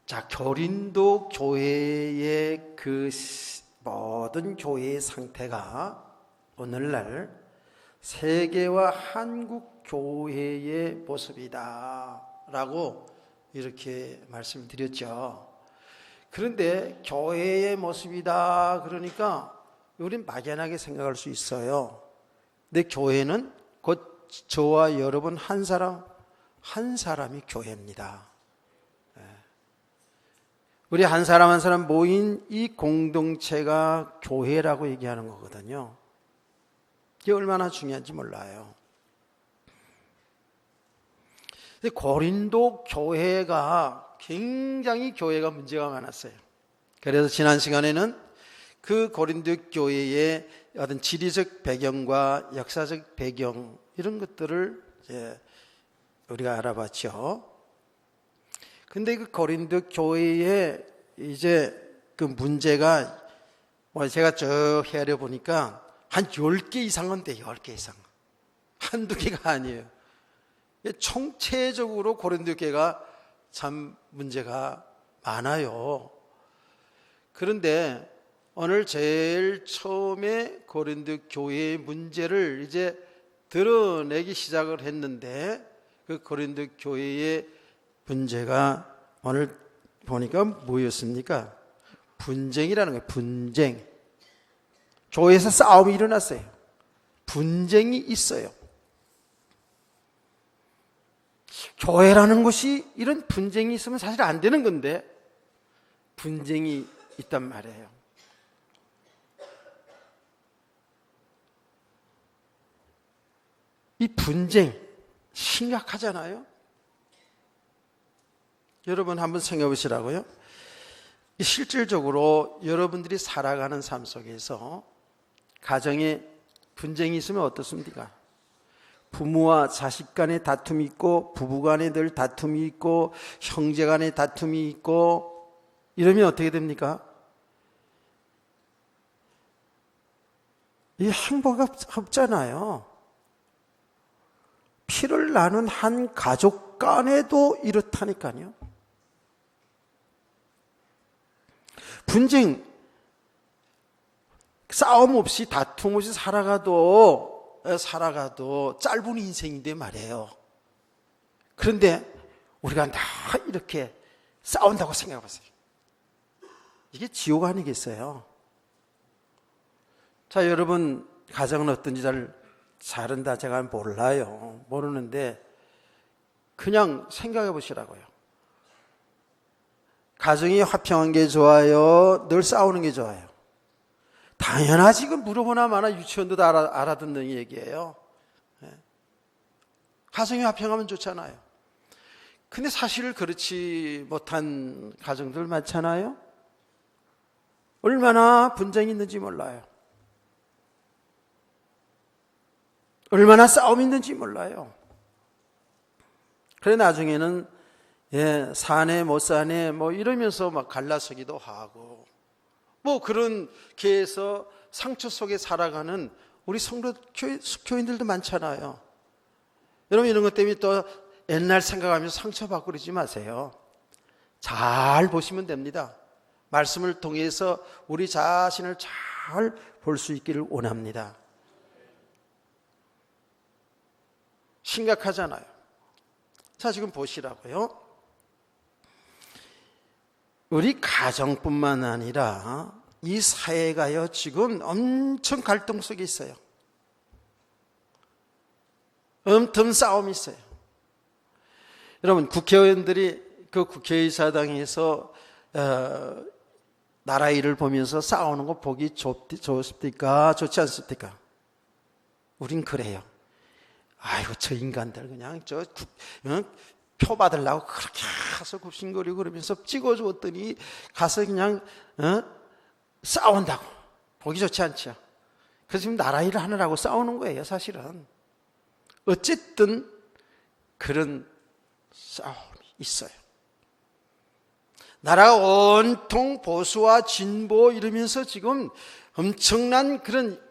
자, 고린도 교회의 그 모든 교회의 상태가 오늘날 세계와 한국 교회의 모습이다 라고 이렇게 말씀드렸죠. 그런데 교회의 모습이다 그러니까 우린 막연하게 생각할 수 있어요. 근데 교회는 곧 저와 여러분 한 사람이 교회입니다. 우리 한 사람 한 사람 모인 이 공동체가 교회라고 얘기하는 거거든요. 이게 얼마나 중요한지 몰라요. 근데 고린도 교회가 굉장히 교회가 문제가 많았어요. 그래서 지난 시간에는 그 고린도 교회의 어떤 지리적 배경과 역사적 배경 이런 것들을 이제 우리가 알아봤죠. 근데 그 고린도 교회에 이제 그 문제가 제가 쭉 헤아려 보니까 한 10개 이상은 돼요. 10개 이상. 한두 개가 아니에요. 총체적으로 고린도 교회가 참 문제가 많아요. 그런데 오늘 제일 처음에 고린도 교회의 문제를 이제 드러내기 시작을 했는데 그 고린도 교회의 문제가 오늘 보니까 뭐였습니까? 분쟁이라는 거예요. 분쟁. 교회에서 싸움이 일어났어요. 분쟁이 있어요. 교회라는 곳이 이런 분쟁이 있으면 사실 안 되는 건데 분쟁이 있단 말이에요. 이 분쟁 심각하잖아요. 여러분 한번 생각해 보시라고요. 실질적으로 여러분들이 살아가는 삶 속에서 가정에 분쟁이 있으면 어떻습니까? 부모와 자식 간의 다툼이 있고 부부 간에 늘 다툼이 있고 형제 간의 다툼이 있고 이러면 어떻게 됩니까? 이 행복 없잖아요. 피를 나눈 한 가족 간에도 이렇다니까요. 분쟁, 싸움 없이 다툼 없이 살아가도 짧은 인생인데 말이에요. 그런데 우리가 다 이렇게 싸운다고 생각해 보세요. 이게 지옥 아니겠어요? 자, 여러분 가정은 어떤지 잘은 다 제가 몰라요. 모르는데 그냥 생각해 보시라고요. 가정이 화평한 게 좋아요? 늘 싸우는 게 좋아요? 당연하지. 그 물어보나 마나 유치원도 다 알아듣는 얘기예요. 가정이 화평하면 좋잖아요. 근데 사실 그렇지 못한 가정들 많잖아요. 얼마나 분쟁이 있는지 몰라요. 얼마나 싸움이 있는지 몰라요. 그래 나중에는 사네 못 사네 뭐 이러면서 막 갈라서기도 하고 뭐 그런 계에서 상처 속에 살아가는 우리 성도 교인들도 많잖아요. 여러분 이런 것 때문에 또 옛날 생각하면서 상처받고 그러지 마세요. 잘 보시면 됩니다. 말씀을 통해서 우리 자신을 잘 볼 수 있기를 원합니다. 심각하잖아요. 자, 지금 보시라고요. 우리 가정뿐만 아니라 이 사회가요 지금 엄청 갈등 속에 있어요. 엄청 싸움이 있어요. 여러분 국회의원들이 그 국회의사당에서 나라 일을 보면서 싸우는 거 보기 좋습니까? 좋지 않습니까? 우린 그래요. 아이고 저 인간들 그냥 표 받으려고 그렇게 가서 굽신거리고 그러면서 찍어주었더니 가서 그냥 싸운다고. 보기 좋지 않죠. 그래서 지금 나라 일을 하느라고 싸우는 거예요 사실은. 어쨌든 그런 싸움이 있어요. 나라가 온통 보수와 진보 이러면서 지금 엄청난 그런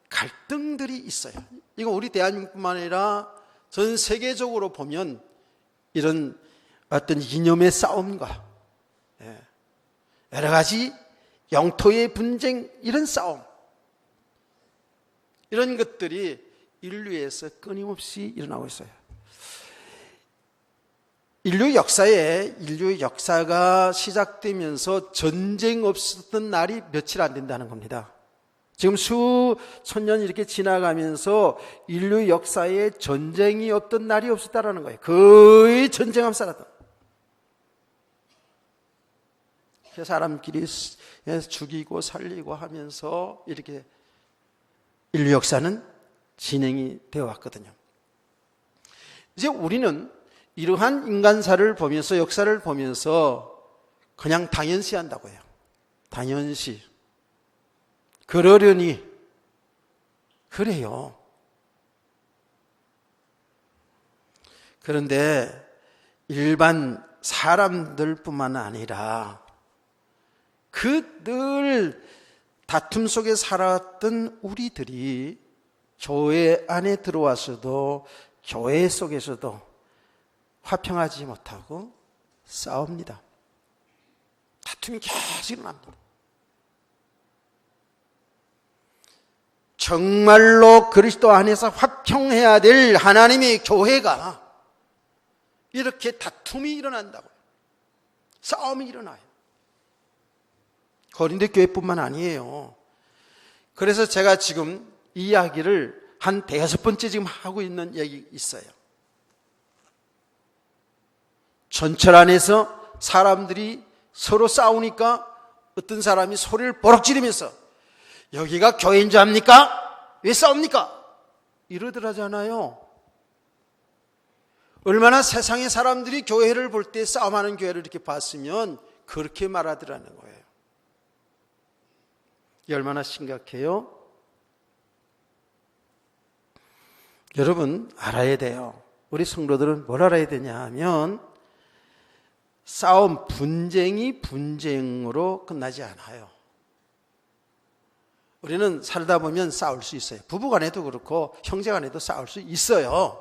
갈등들이 있어요. 이거 우리 대한민국뿐만 아니라 전 세계적으로 보면 이런 어떤 이념의 싸움과 여러 가지 영토의 분쟁, 이런 싸움, 이런 것들이 인류에서 끊임없이 일어나고 있어요. 인류 역사가 시작되면서 전쟁 없었던 날이 며칠 안 된다는 겁니다. 지금 수천 년 이렇게 지나가면서 인류 역사에 전쟁이 없던 날이 없었다라는 거예요. 거의 전쟁하며 살았다. 사람끼리 죽이고 살리고 하면서 이렇게 인류 역사는 진행이 되어 왔거든요. 이제 우리는 이러한 인간사를 보면서, 역사를 보면서 그냥 당연시 한다고 해요. 당연시. 그러려니. 그래요. 그런데 일반 사람들뿐만 아니라 그 늘 다툼 속에 살았던 우리들이 교회 안에 들어와서도, 교회 속에서도 화평하지 못하고 싸웁니다. 다툼이 계속 일어납니다. 정말로 그리스도 안에서 화평해야 될 하나님의 교회가 이렇게 다툼이 일어난다고요. 싸움이 일어나요. 고린도 교회뿐만 아니에요. 그래서 제가 지금 이 이야기를 한 5번째 지금 하고 있는 얘기 있어요. 전철 안에서 사람들이 서로 싸우니까 어떤 사람이 소리를 버럭 지르면서 여기가 교회인 줄 압니까? 왜 싸웁니까? 이러더라잖아요. 얼마나 세상의 사람들이 교회를 볼 때 싸움하는 교회를 이렇게 봤으면 그렇게 말하더라는 거예요. 이게 얼마나 심각해요? 여러분 알아야 돼요. 우리 성도들은 뭘 알아야 되냐 하면 싸움, 분쟁이 분쟁으로 끝나지 않아요. 우리는 살다 보면 싸울 수 있어요. 부부간에도 그렇고 형제간에도 싸울 수 있어요.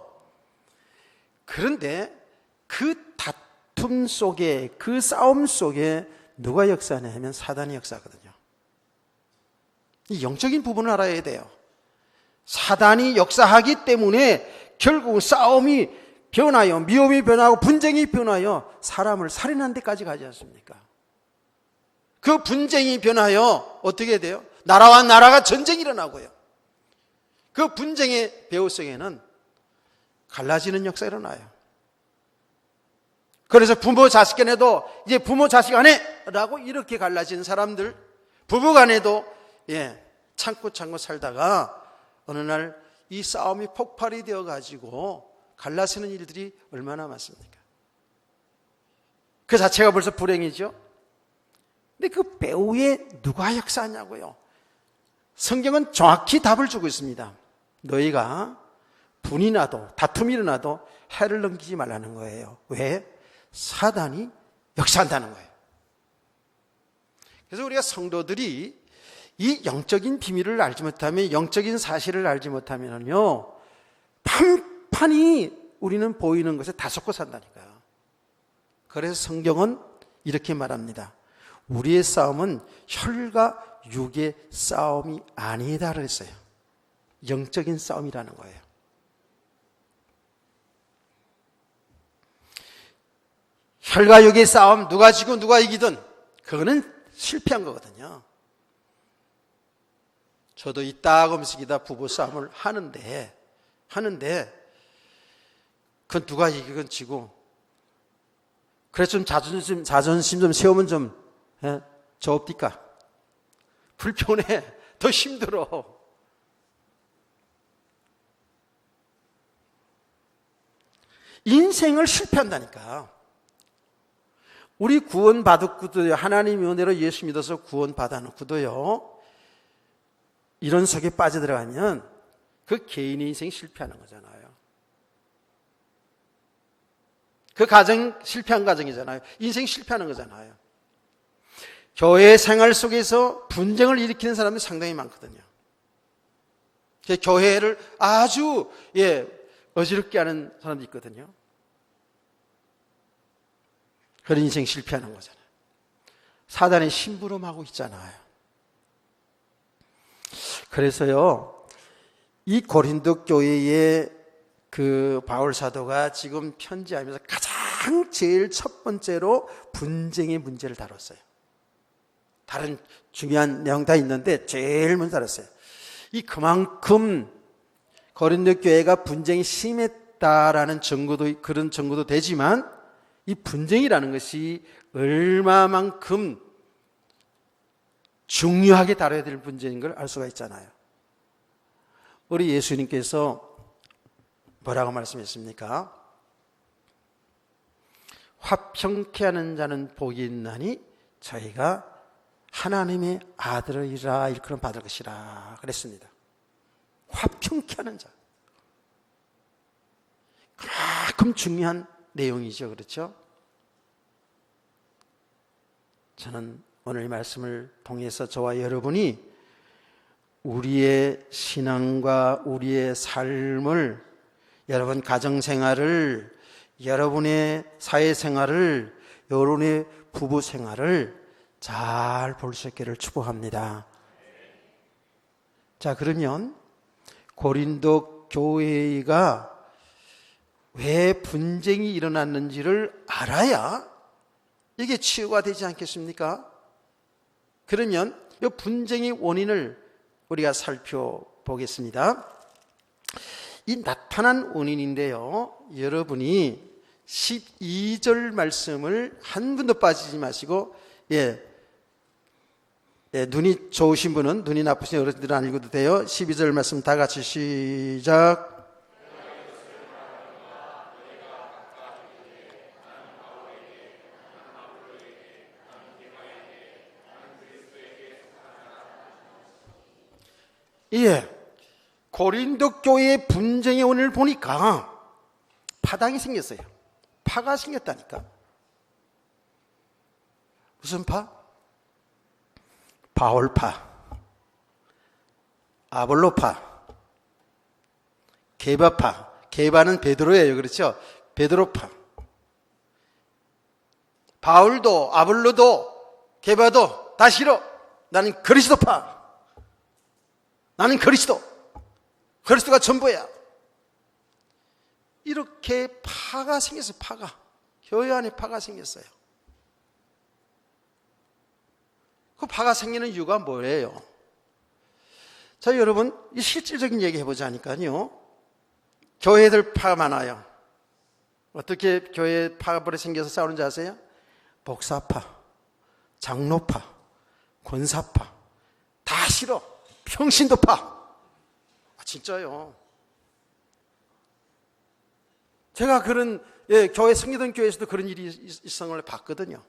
그런데 그 다툼 속에, 그 싸움 속에 누가 역사하냐 하면 사단이 역사하거든요. 이 영적인 부분을 알아야 돼요. 사단이 역사하기 때문에 결국 싸움이 변하여, 미움이 변하고 분쟁이 변하여 사람을 살인하는 데까지 가지 않습니까? 그 분쟁이 변하여 어떻게 돼요? 나라와 나라가 전쟁이 일어나고요. 그 분쟁의 배후 속에는 갈라지는 역사가 일어나요. 그래서 부모 자식 간에도 이제 부모 자식 간에라고 이렇게 갈라지는 사람들, 부부 간에도 참고 살다가 어느 날 이 싸움이 폭발이 되어 가지고 갈라지는 일들이 얼마나 많습니까? 그 자체가 벌써 불행이죠. 근데 그 배후에 누가 역사하냐고요? 성경은 정확히 답을 주고 있습니다. 너희가 분이 나도, 다툼이 일어나도 해를 넘기지 말라는 거예요. 왜? 사단이 역사한다는 거예요. 그래서 우리가 성도들이 이 영적인 비밀을 알지 못하면, 영적인 사실을 알지 못하면요, 판판이 우리는 보이는 것에 다 속고 산다니까요. 그래서 성경은 이렇게 말합니다. 우리의 싸움은 혈과 육의 싸움이 아니다 그랬어요. 영적인 싸움이라는 거예요. 혈과 육의 싸움, 누가 지고 누가 이기든 그거는 실패한 거거든요. 저도 이따금씩이다 부부 싸움을 하는데 그건 누가 이기건 지고, 그래서 좀 자존심 좀 세우면 좀 저업디까 불편해, 더 힘들어. 인생을 실패한다니까. 우리 구원받았고도요, 하나님의 은혜로 예수 믿어서 구원받아놓고도요, 이런 속에 빠져들어가면 그 개인의 인생이 실패하는 거잖아요. 그 가정 실패한 가정이잖아요. 인생이 실패하는 거잖아요. 교회 생활 속에서 분쟁을 일으키는 사람이 상당히 많거든요. 교회를 아주 어지럽게 하는 사람도 있거든요. 그런 인생 실패하는 거잖아요. 사단의 심부름하고 있잖아요. 그래서요, 이 고린도 교회의 그 바울 사도가 지금 편지하면서 가장 제일 첫 번째로 분쟁의 문제를 다뤘어요. 다른 중요한 내용 다 있는데 제일 먼저 다뤘어요. 이 그만큼 고린도 교회가 분쟁이 심했다라는 증거도, 그런 증거도 되지만 이 분쟁이라는 것이 얼마만큼 중요하게 다뤄야 될 문제인 걸 알 수가 있잖아요. 우리 예수님께서 뭐라고 말씀했습니까? 화평케 하는 자는 복이 있나니 저희가 하나님의 아들이라 일컬음 받을 것이라 그랬습니다. 화평케 하는 자. 그만큼 중요한 내용이죠. 그렇죠? 저는 오늘 이 말씀을 통해서 저와 여러분이 우리의 신앙과 우리의 삶을, 여러분 가정생활을, 여러분의 사회생활을, 여러분의 부부생활을 잘 볼 수 있기를 축복합니다. 자, 그러면 고린도 교회가 왜 분쟁이 일어났는지를 알아야 이게 치유가 되지 않겠습니까? 그러면 이 분쟁의 원인을 우리가 살펴보겠습니다. 이 나타난 원인인데요, 여러분이 12절 말씀을 한 분도 빠지지 마시고, 눈이 좋으신 분은, 눈이 나쁘신 어른들은 안 읽어도 돼요. 12절 말씀 다 같이 시작. 고린도 교회의 분쟁의 원인을 보니까 파당이 생겼어요. 파가 생겼다니까. 무슨 파? 바울파, 아볼로파, 게바파. 게바는 베드로예요. 그렇죠? 베드로파. 바울도 아볼로도 게바도 다 싫어. 나는 그리스도파. 나는 그리스도가 전부야. 이렇게 파가 생겼어요. 파가. 교회 안에 파가 생겼어요. 그 파가 생기는 이유가 뭐예요? 자, 여러분, 이 실질적인 얘기 해보자니까요. 교회들 파가 많아요. 어떻게 교회에 파가 생겨서 싸우는지 아세요? 목사파, 장로파, 권사파. 다 싫어. 평신도파. 진짜요. 제가 그런, 교회 성기던 교회에서도 그런 일이 있었던 걸 봤거든요.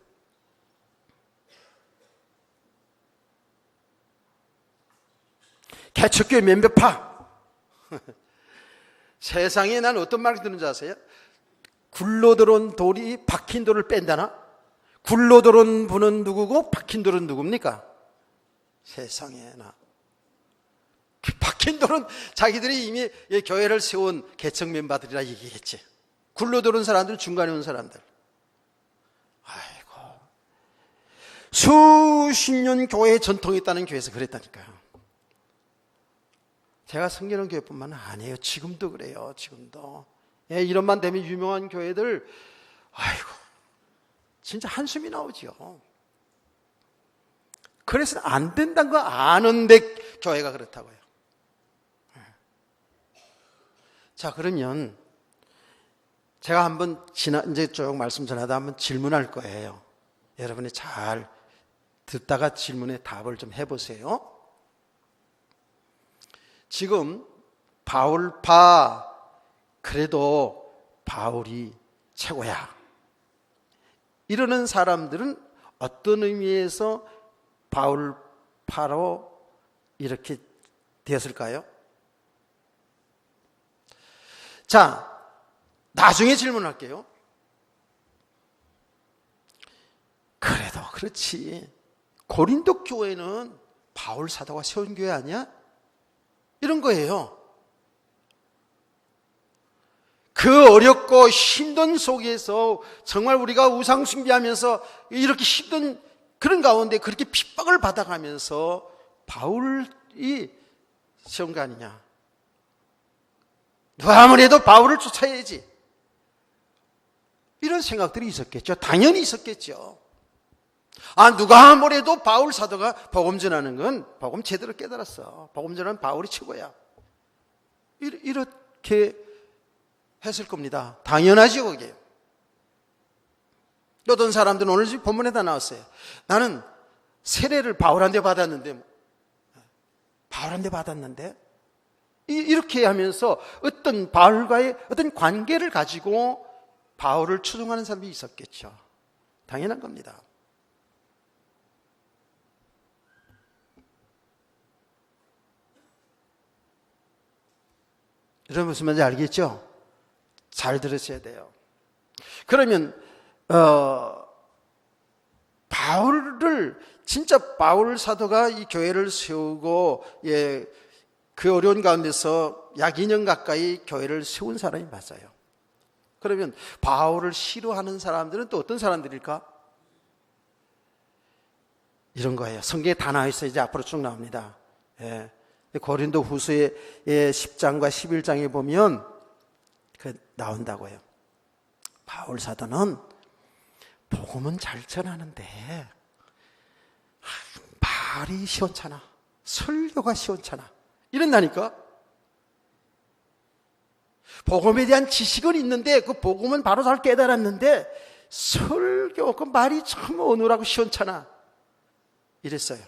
개척교회 몇몇파. 세상에 난 어떤 말이 드는지 아세요? 굴러 들어온 돌이 박힌 돌을 뺀다나? 굴러 들어온 분은 누구고 박힌 돌은 누굽니까? 세상에나. 박힌 돌은 자기들이 이미 교회를 세운 개척 멤버들이라 얘기했지. 굴러 들어온 사람들, 중간에 온 사람들. 아이고. 수십 년 교회에 전통이 있다는 교회에서 그랬다니까요. 제가 섬기는 교회뿐만 아니에요. 지금도 그래요. 지금도. 이런만 되면 유명한 교회들, 아이고, 진짜 한숨이 나오죠. 그래서 안 된다는 거 아는데 교회가 그렇다고요. 자, 그러면 제가 한번 이제 쭉 말씀 전하다 한번 질문할 거예요. 여러분이 잘 듣다가 질문에 답을 좀 해보세요. 지금 바울파, 그래도 바울이 최고야, 이러는 사람들은 어떤 의미에서 바울파로 이렇게 되었을까요? 자, 나중에 질문할게요. 그래도 그렇지, 고린도 교회는 바울 사도가 세운 교회 아니야? 이런 거예요. 그 어렵고 힘든 속에서 정말 우리가 우상 숭배하면서 이렇게 힘든 그런 가운데 그렇게 핍박을 받아가면서 바울이 세운 거 아니냐. 누가 아무래도 바울을 쫓아야지. 이런 생각들이 있었겠죠. 당연히 있었겠죠. 누가 아무래도 바울 사도가 복음 전하는 건 복음 제대로 깨달았어. 복음 전하는 바울이 최고야. 이렇게 했을 겁니다. 당연하죠, 그게. 어떤 사람들은 오늘 집 본문에다 나왔어요. 나는 세례를 바울한테 받았는데, 이렇게 하면서 어떤 바울과의 어떤 관계를 가지고 바울을 추종하는 사람이 있었겠죠. 당연한 겁니다. 여러분 무슨 말인지 알겠죠? 잘 들으셔야 돼요. 그러면 바울을 진짜 바울 사도가 이 교회를 세우고 그 어려운 가운데서 약 2년 가까이 교회를 세운 사람이 맞아요. 그러면 바울을 싫어하는 사람들은 또 어떤 사람들일까? 이런 거예요. 성경에 다 나와 있어요. 이제 앞으로 쭉 나옵니다. 고린도 후서의 10장과 11장에 보면 나온다고요. 바울 사도는 복음은 잘 전하는데 말이 시원찮아. 설교가 시원찮아. 이런다니까. 복음에 대한 지식은 있는데 그 복음은 바로 잘 깨달았는데 설교 그 말이 참 어눌하고 시원찮아. 이랬어요.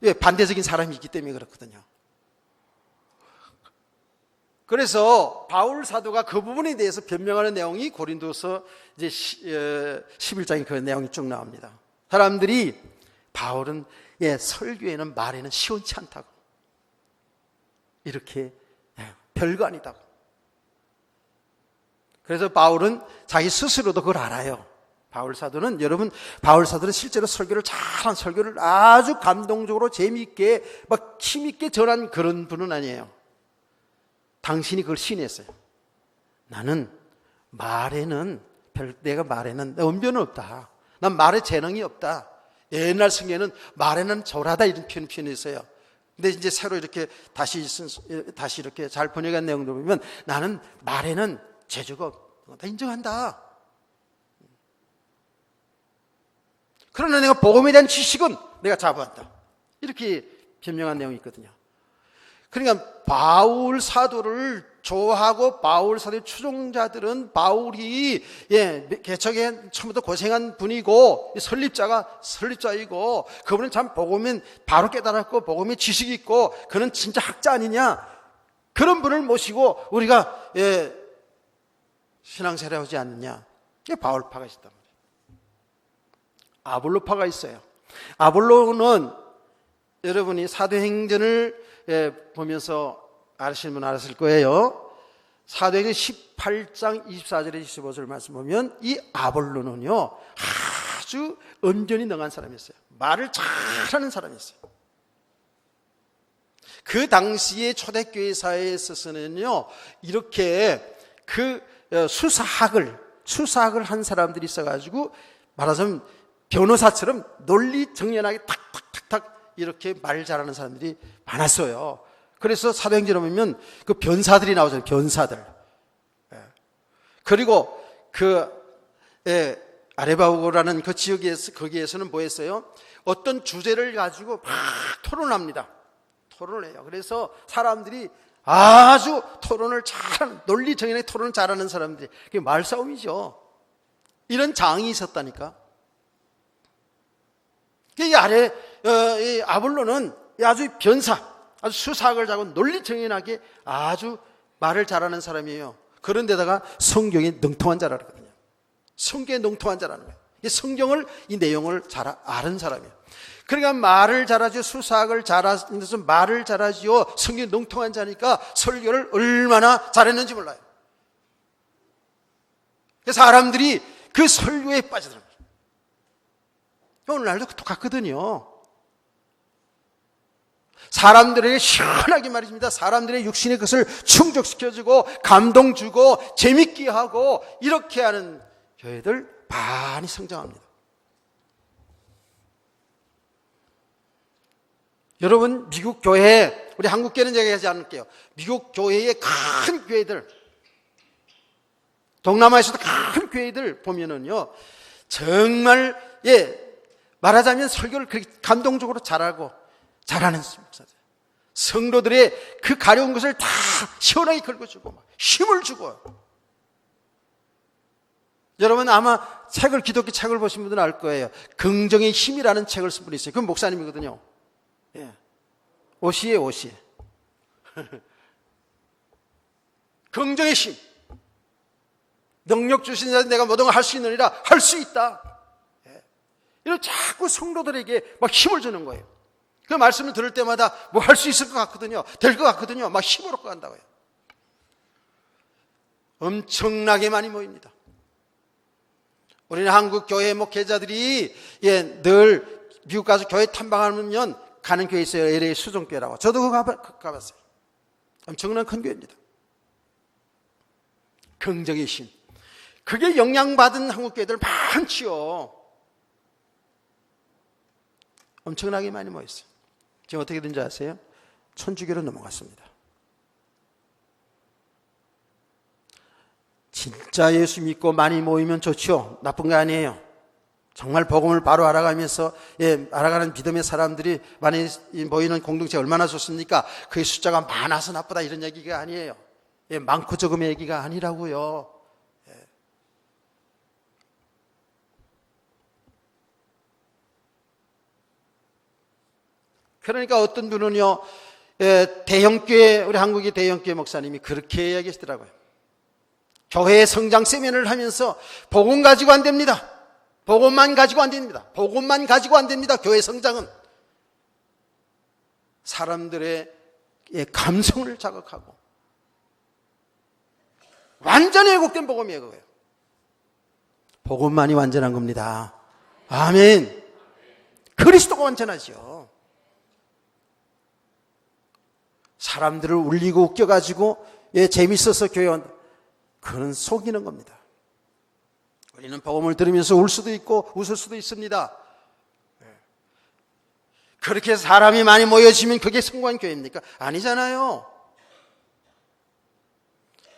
왜? 반대적인 사람이 있기 때문에 그렇거든요. 그래서 바울 사도가 그 부분에 대해서 변명하는 내용이 고린도서 이제 11장에 그 내용이 쭉 나옵니다. 사람들이 바울은 설교에는 말에는 시원치 않다고. 이렇게 별거 아니다고. 그래서 바울은 자기 스스로도 그걸 알아요. 바울 사도는 실제로 설교를 잘한 설교를 아주 감동적으로 재미있게 막 힘있게 전한 그런 분은 아니에요. 당신이 그걸 시인했어요. 나는 내가 말에는 언변은 없다. 난 말에 재능이 없다. 옛날 성경에는 말에는 절하다 이런 표현했어요. 근데 이제 새로 이렇게 다시 이렇게 잘 번역한 내용들 보면 나는 말에는 재주가 없다. 인정한다. 그러나 내가 복음에 대한 지식은 내가 자부한다. 이렇게 변명한 내용이 있거든요. 그러니까 바울 사도를 좋아하고 바울 사도의 추종자들은 바울이 개척에 처음부터 고생한 분이고 설립자이고 그분은 참 복음은 바로 깨달았고 복음에 지식이 있고 그는 진짜 학자 아니냐. 그런 분을 모시고 우리가 신앙생활을 하지 않느냐. 이게 바울파가 있단 말이에요. 아볼로파가 있어요. 아볼로는 여러분이 사도행전을 보면서 아시는 분 알았을 거예요. 사도행전 18장 24절에 25절 말씀 보면 이 아볼로는요 아주 언변이 능한 사람이었어요. 말을 잘하는 사람이었어요. 그 당시에 초대교회 사회에 있어서는요 이렇게 그 수사학을 한 사람들이 있어가지고 말하자면 변호사처럼 논리 정연하게 탁탁탁탁 이렇게 말 잘하는 사람들이 많았어요. 그래서 사도행전에 보면 그 변사들이 나오잖아요. 변사들. 그리고 아레바우고라는 그 거기에서는 뭐 했어요? 어떤 주제를 가지고 막 토론합니다. 토론을 해요. 그래서 사람들이 아주 토론을 잘하는, 논리 정연하게 토론을 잘하는 사람들이, 그게 말싸움이죠. 이런 장이 있었다니까. 이 아볼로는 아주 아주 수사학을 잘하고 논리 정연하게 아주 말을 잘하는 사람이에요. 그런데다가 성경에 능통한 자라는 거거든요. 성경에 능통한 자라는 거예요. 이 성경을, 이 내용을 잘 아는 사람이에요. 그러니까 말을 잘하죠. 수사학을 잘하면서 말을 잘하지요. 성경에 능통한 자니까 설교를 얼마나 잘했는지 몰라요. 사람들이 그 설교에 빠지더라고요. 오늘날도 똑같거든요. 사람들에게 시원하게 말입니다. 사람들의 육신의 것을 충족시켜주고 감동 주고 재밌게 하고 이렇게 하는 교회들 많이 성장합니다. 여러분, 미국 교회, 우리 한국 교회는 얘기하지 않을게요. 미국 교회의 큰 교회들, 동남아에서도 큰 교회들 보면은요, 정말, 말하자면 설교를 그렇게 감동적으로 잘하는 목사들. 성도들의 그 가려운 것을 다 시원하게 긁어주고, 막 힘을 주고. 여러분, 아마 기독교 책을 보신 분들은 알 거예요. 긍정의 힘이라는 책을 쓴 분이 있어요. 그건 목사님이거든요. 오시에. 긍정의 힘. 능력 주신 자는 내가 모든 걸 할 수 있느니라. 할 수 있다. 이런 자꾸 성도들에게 막 힘을 주는 거예요. 그 말씀을 들을 때마다 뭐 할 수 있을 것 같거든요. 될 것 같거든요. 막 힘을 얻고 간다고요. 엄청나게 많이 모입니다. 우리는 한국 교회 목회자들이 늘 미국 가서 교회 탐방하면 가는 교회 있어요. LA 수종교회라고. 저도 그거 가봤어요. 엄청난 큰 교회입니다. 긍정의 신. 그게 영향받은 한국 교회들 많지요. 엄청나게 많이 모였어요. 지금 어떻게 된지 아세요? 천주교로 넘어갔습니다. 진짜 예수 믿고 많이 모이면 좋죠. 나쁜 거 아니에요. 정말 복음을 바로 알아가면서 알아가는 믿음의 사람들이 많이 모이는 공동체 얼마나 좋습니까? 그의 숫자가 많아서 나쁘다 이런 얘기가 아니에요. 많고 적음의 얘기가 아니라고요. 그러니까 어떤 분은요, 대형교회, 우리 한국의 대형교회 목사님이 그렇게 이야기하시더라고요. 교회의 성장 세면을 하면서 복음 가지고 안 됩니다. 복음만 가지고 안 됩니다. 복음만 가지고 안 됩니다. 교회 성장은 사람들의 감성을 자극하고 완전히 왜곡된 복음이에요. 그거예요. 복음만이 완전한 겁니다. 아멘. 그리스도가 완전하죠. 사람들을 울리고 웃겨가지고 재밌어서 교회 온, 그건 속이는 겁니다. 우리는 복음을 들으면서 울 수도 있고 웃을 수도 있습니다. 그렇게 사람이 많이 모여지면 그게 성공한 교회입니까? 아니잖아요.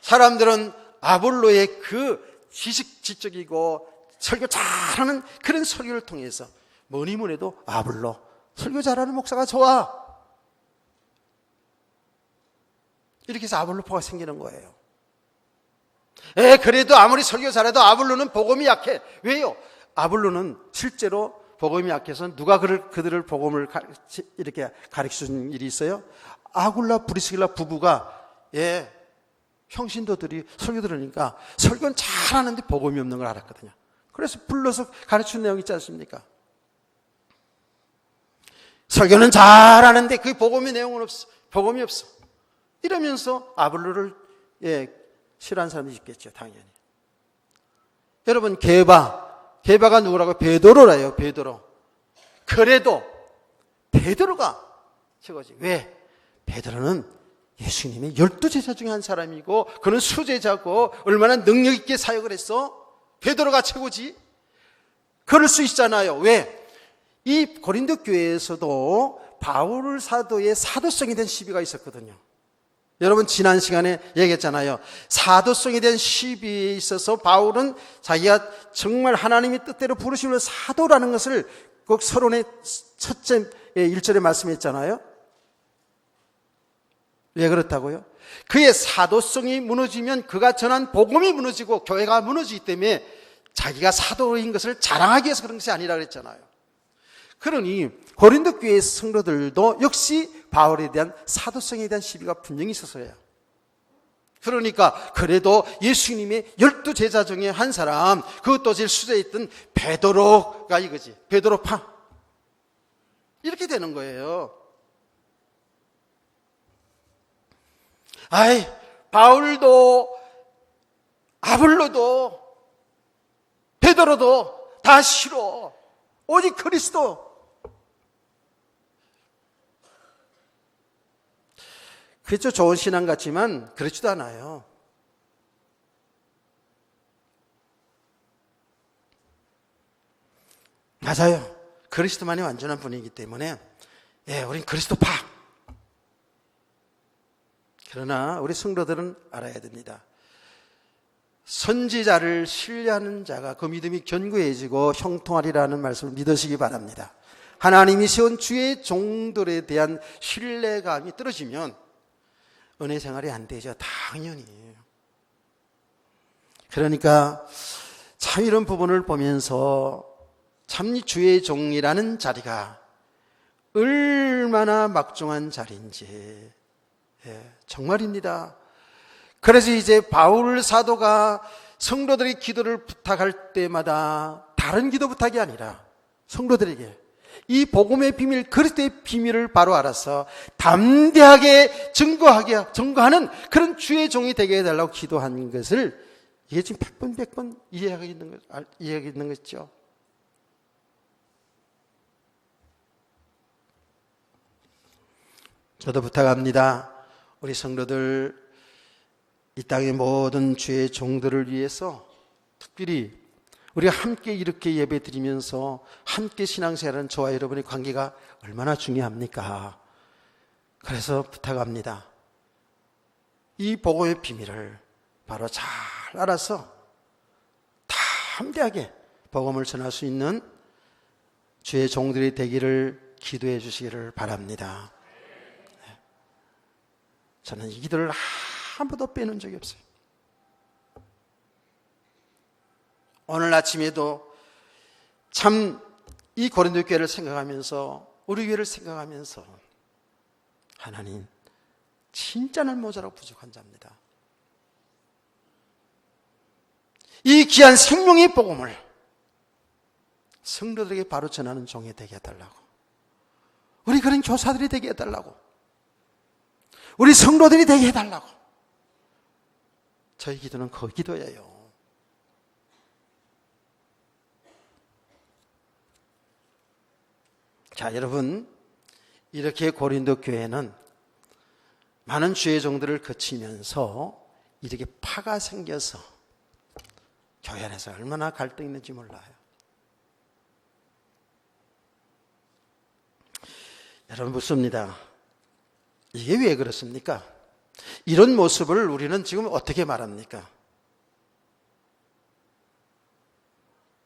사람들은 아볼로의 그 지식지적이고 설교 잘하는 그런 설교를 통해서 뭐니 뭐니 해도 아볼로 설교 잘하는 목사가 좋아. 이렇게 해서 아볼로파가 생기는 거예요. 그래도 아무리 설교 잘해도 아볼로는 복음이 약해. 왜요? 아볼로는 실제로 복음이 약해서 누가 그들을 복음을 이렇게 가르쳐준 일이 있어요? 아굴라 브리스길라 부부가 평신도들이 설교 들으니까 설교는 잘하는데 복음이 없는 걸 알았거든요. 그래서 불러서 가르친 내용 있지 않습니까? 설교는 잘하는데 그 복음의 내용은 없어. 복음이 없어. 이러면서 아볼로를 싫어하는 사람이 있겠죠, 당연히. 여러분, 게바가 누구라고? 베드로라요, 베드로. 그래도 베드로가 최고지. 왜? 베드로는 예수님의 12제자 중에 한 사람이고 그는 수제자고 얼마나 능력 있게 사역을 했어? 베드로가 최고지. 그럴 수 있잖아요. 왜? 이 고린도 교회에서도 바울 사도의 사도성에 대한 시비가 있었거든요. 여러분, 지난 시간에 얘기했잖아요. 사도성에 대한 시비에 있어서 바울은 자기가 정말 하나님의 뜻대로 부르심을 사도라는 것을 꼭 서론의 첫째 1절에 말씀했잖아요. 왜 그렇다고요? 그의 사도성이 무너지면 그가 전한 복음이 무너지고 교회가 무너지기 때문에 자기가 사도인 것을 자랑하기 위해서 그런 것이 아니라 그랬잖아요. 그러니 고린도 교회의 성도들도 역시 바울에 대한 사도성에 대한 시비가 분명히 있어서요. 그러니까 그래도 예수님의 12제자 중에 한 사람, 그것도 제일 수제에 있던 베드로가 이거지. 베드로파. 이렇게 되는 거예요. 바울도 아볼로도 베드로도 다 싫어. 오직 그리스도. 그렇죠. 좋은 신앙 같지만 그렇지도 않아요. 맞아요. 그리스도만이 완전한 분이기 때문에 예, 우린 그리스도파. 그러나 우리 성도들은 알아야 됩니다. 선지자를 신뢰하는 자가 그 믿음이 견고해지고 형통하리라는 말씀을 믿으시기 바랍니다. 하나님이 세운 주의 종들에 대한 신뢰감이 떨어지면 은혜 생활이 안 되죠. 당연히. 그러니까 참 이런 부분을 보면서 참 주의 종이라는 자리가 얼마나 막중한 자리인지, 예, 정말입니다. 그래서 이제 바울 사도가 성도들이 기도를 부탁할 때마다 다른 기도 부탁이 아니라 성도들에게 이 복음의 비밀, 그리스도의 비밀을 바로 알아서 담대하게 증거하는 그런 주의 종이 되게 해달라고 기도한 것을 이게 지금 100번 이해하고 있는 것이죠. 저도 부탁합니다. 우리 성도들, 이 땅의 모든 주의 종들을 위해서 특별히 우리가 함께 이렇게 예배 드리면서 함께 신앙생활하는 저와 여러분의 관계가 얼마나 중요합니까? 그래서 부탁합니다. 이 복음의 비밀을 바로 잘 알아서 담대하게 복음을 전할 수 있는 주의 종들이 되기를 기도해 주시기를 바랍니다. 저는 이 기도를 한 번도 빼놓은 적이 없어요. 오늘 아침에도 참 이 고린도 교회를 생각하면서, 우리 교회를 생각하면서, 하나님 진짜 날 모자라고 부족한 자입니다. 이 귀한 생명의 복음을 성도들에게 바로 전하는 종이 되게 해달라고, 우리 그런 교사들이 되게 해달라고, 우리 성도들이 되게 해달라고, 저희 기도는 그 기도예요. 자, 여러분, 이렇게 고린도 교회는 많은 주의 종들을 거치면서 이렇게 파가 생겨서 교회 안에서 얼마나 갈등이 있는지 몰라요. 여러분, 묻습니다. 이게 왜 그렇습니까? 이런 모습을 우리는 지금 어떻게 말합니까?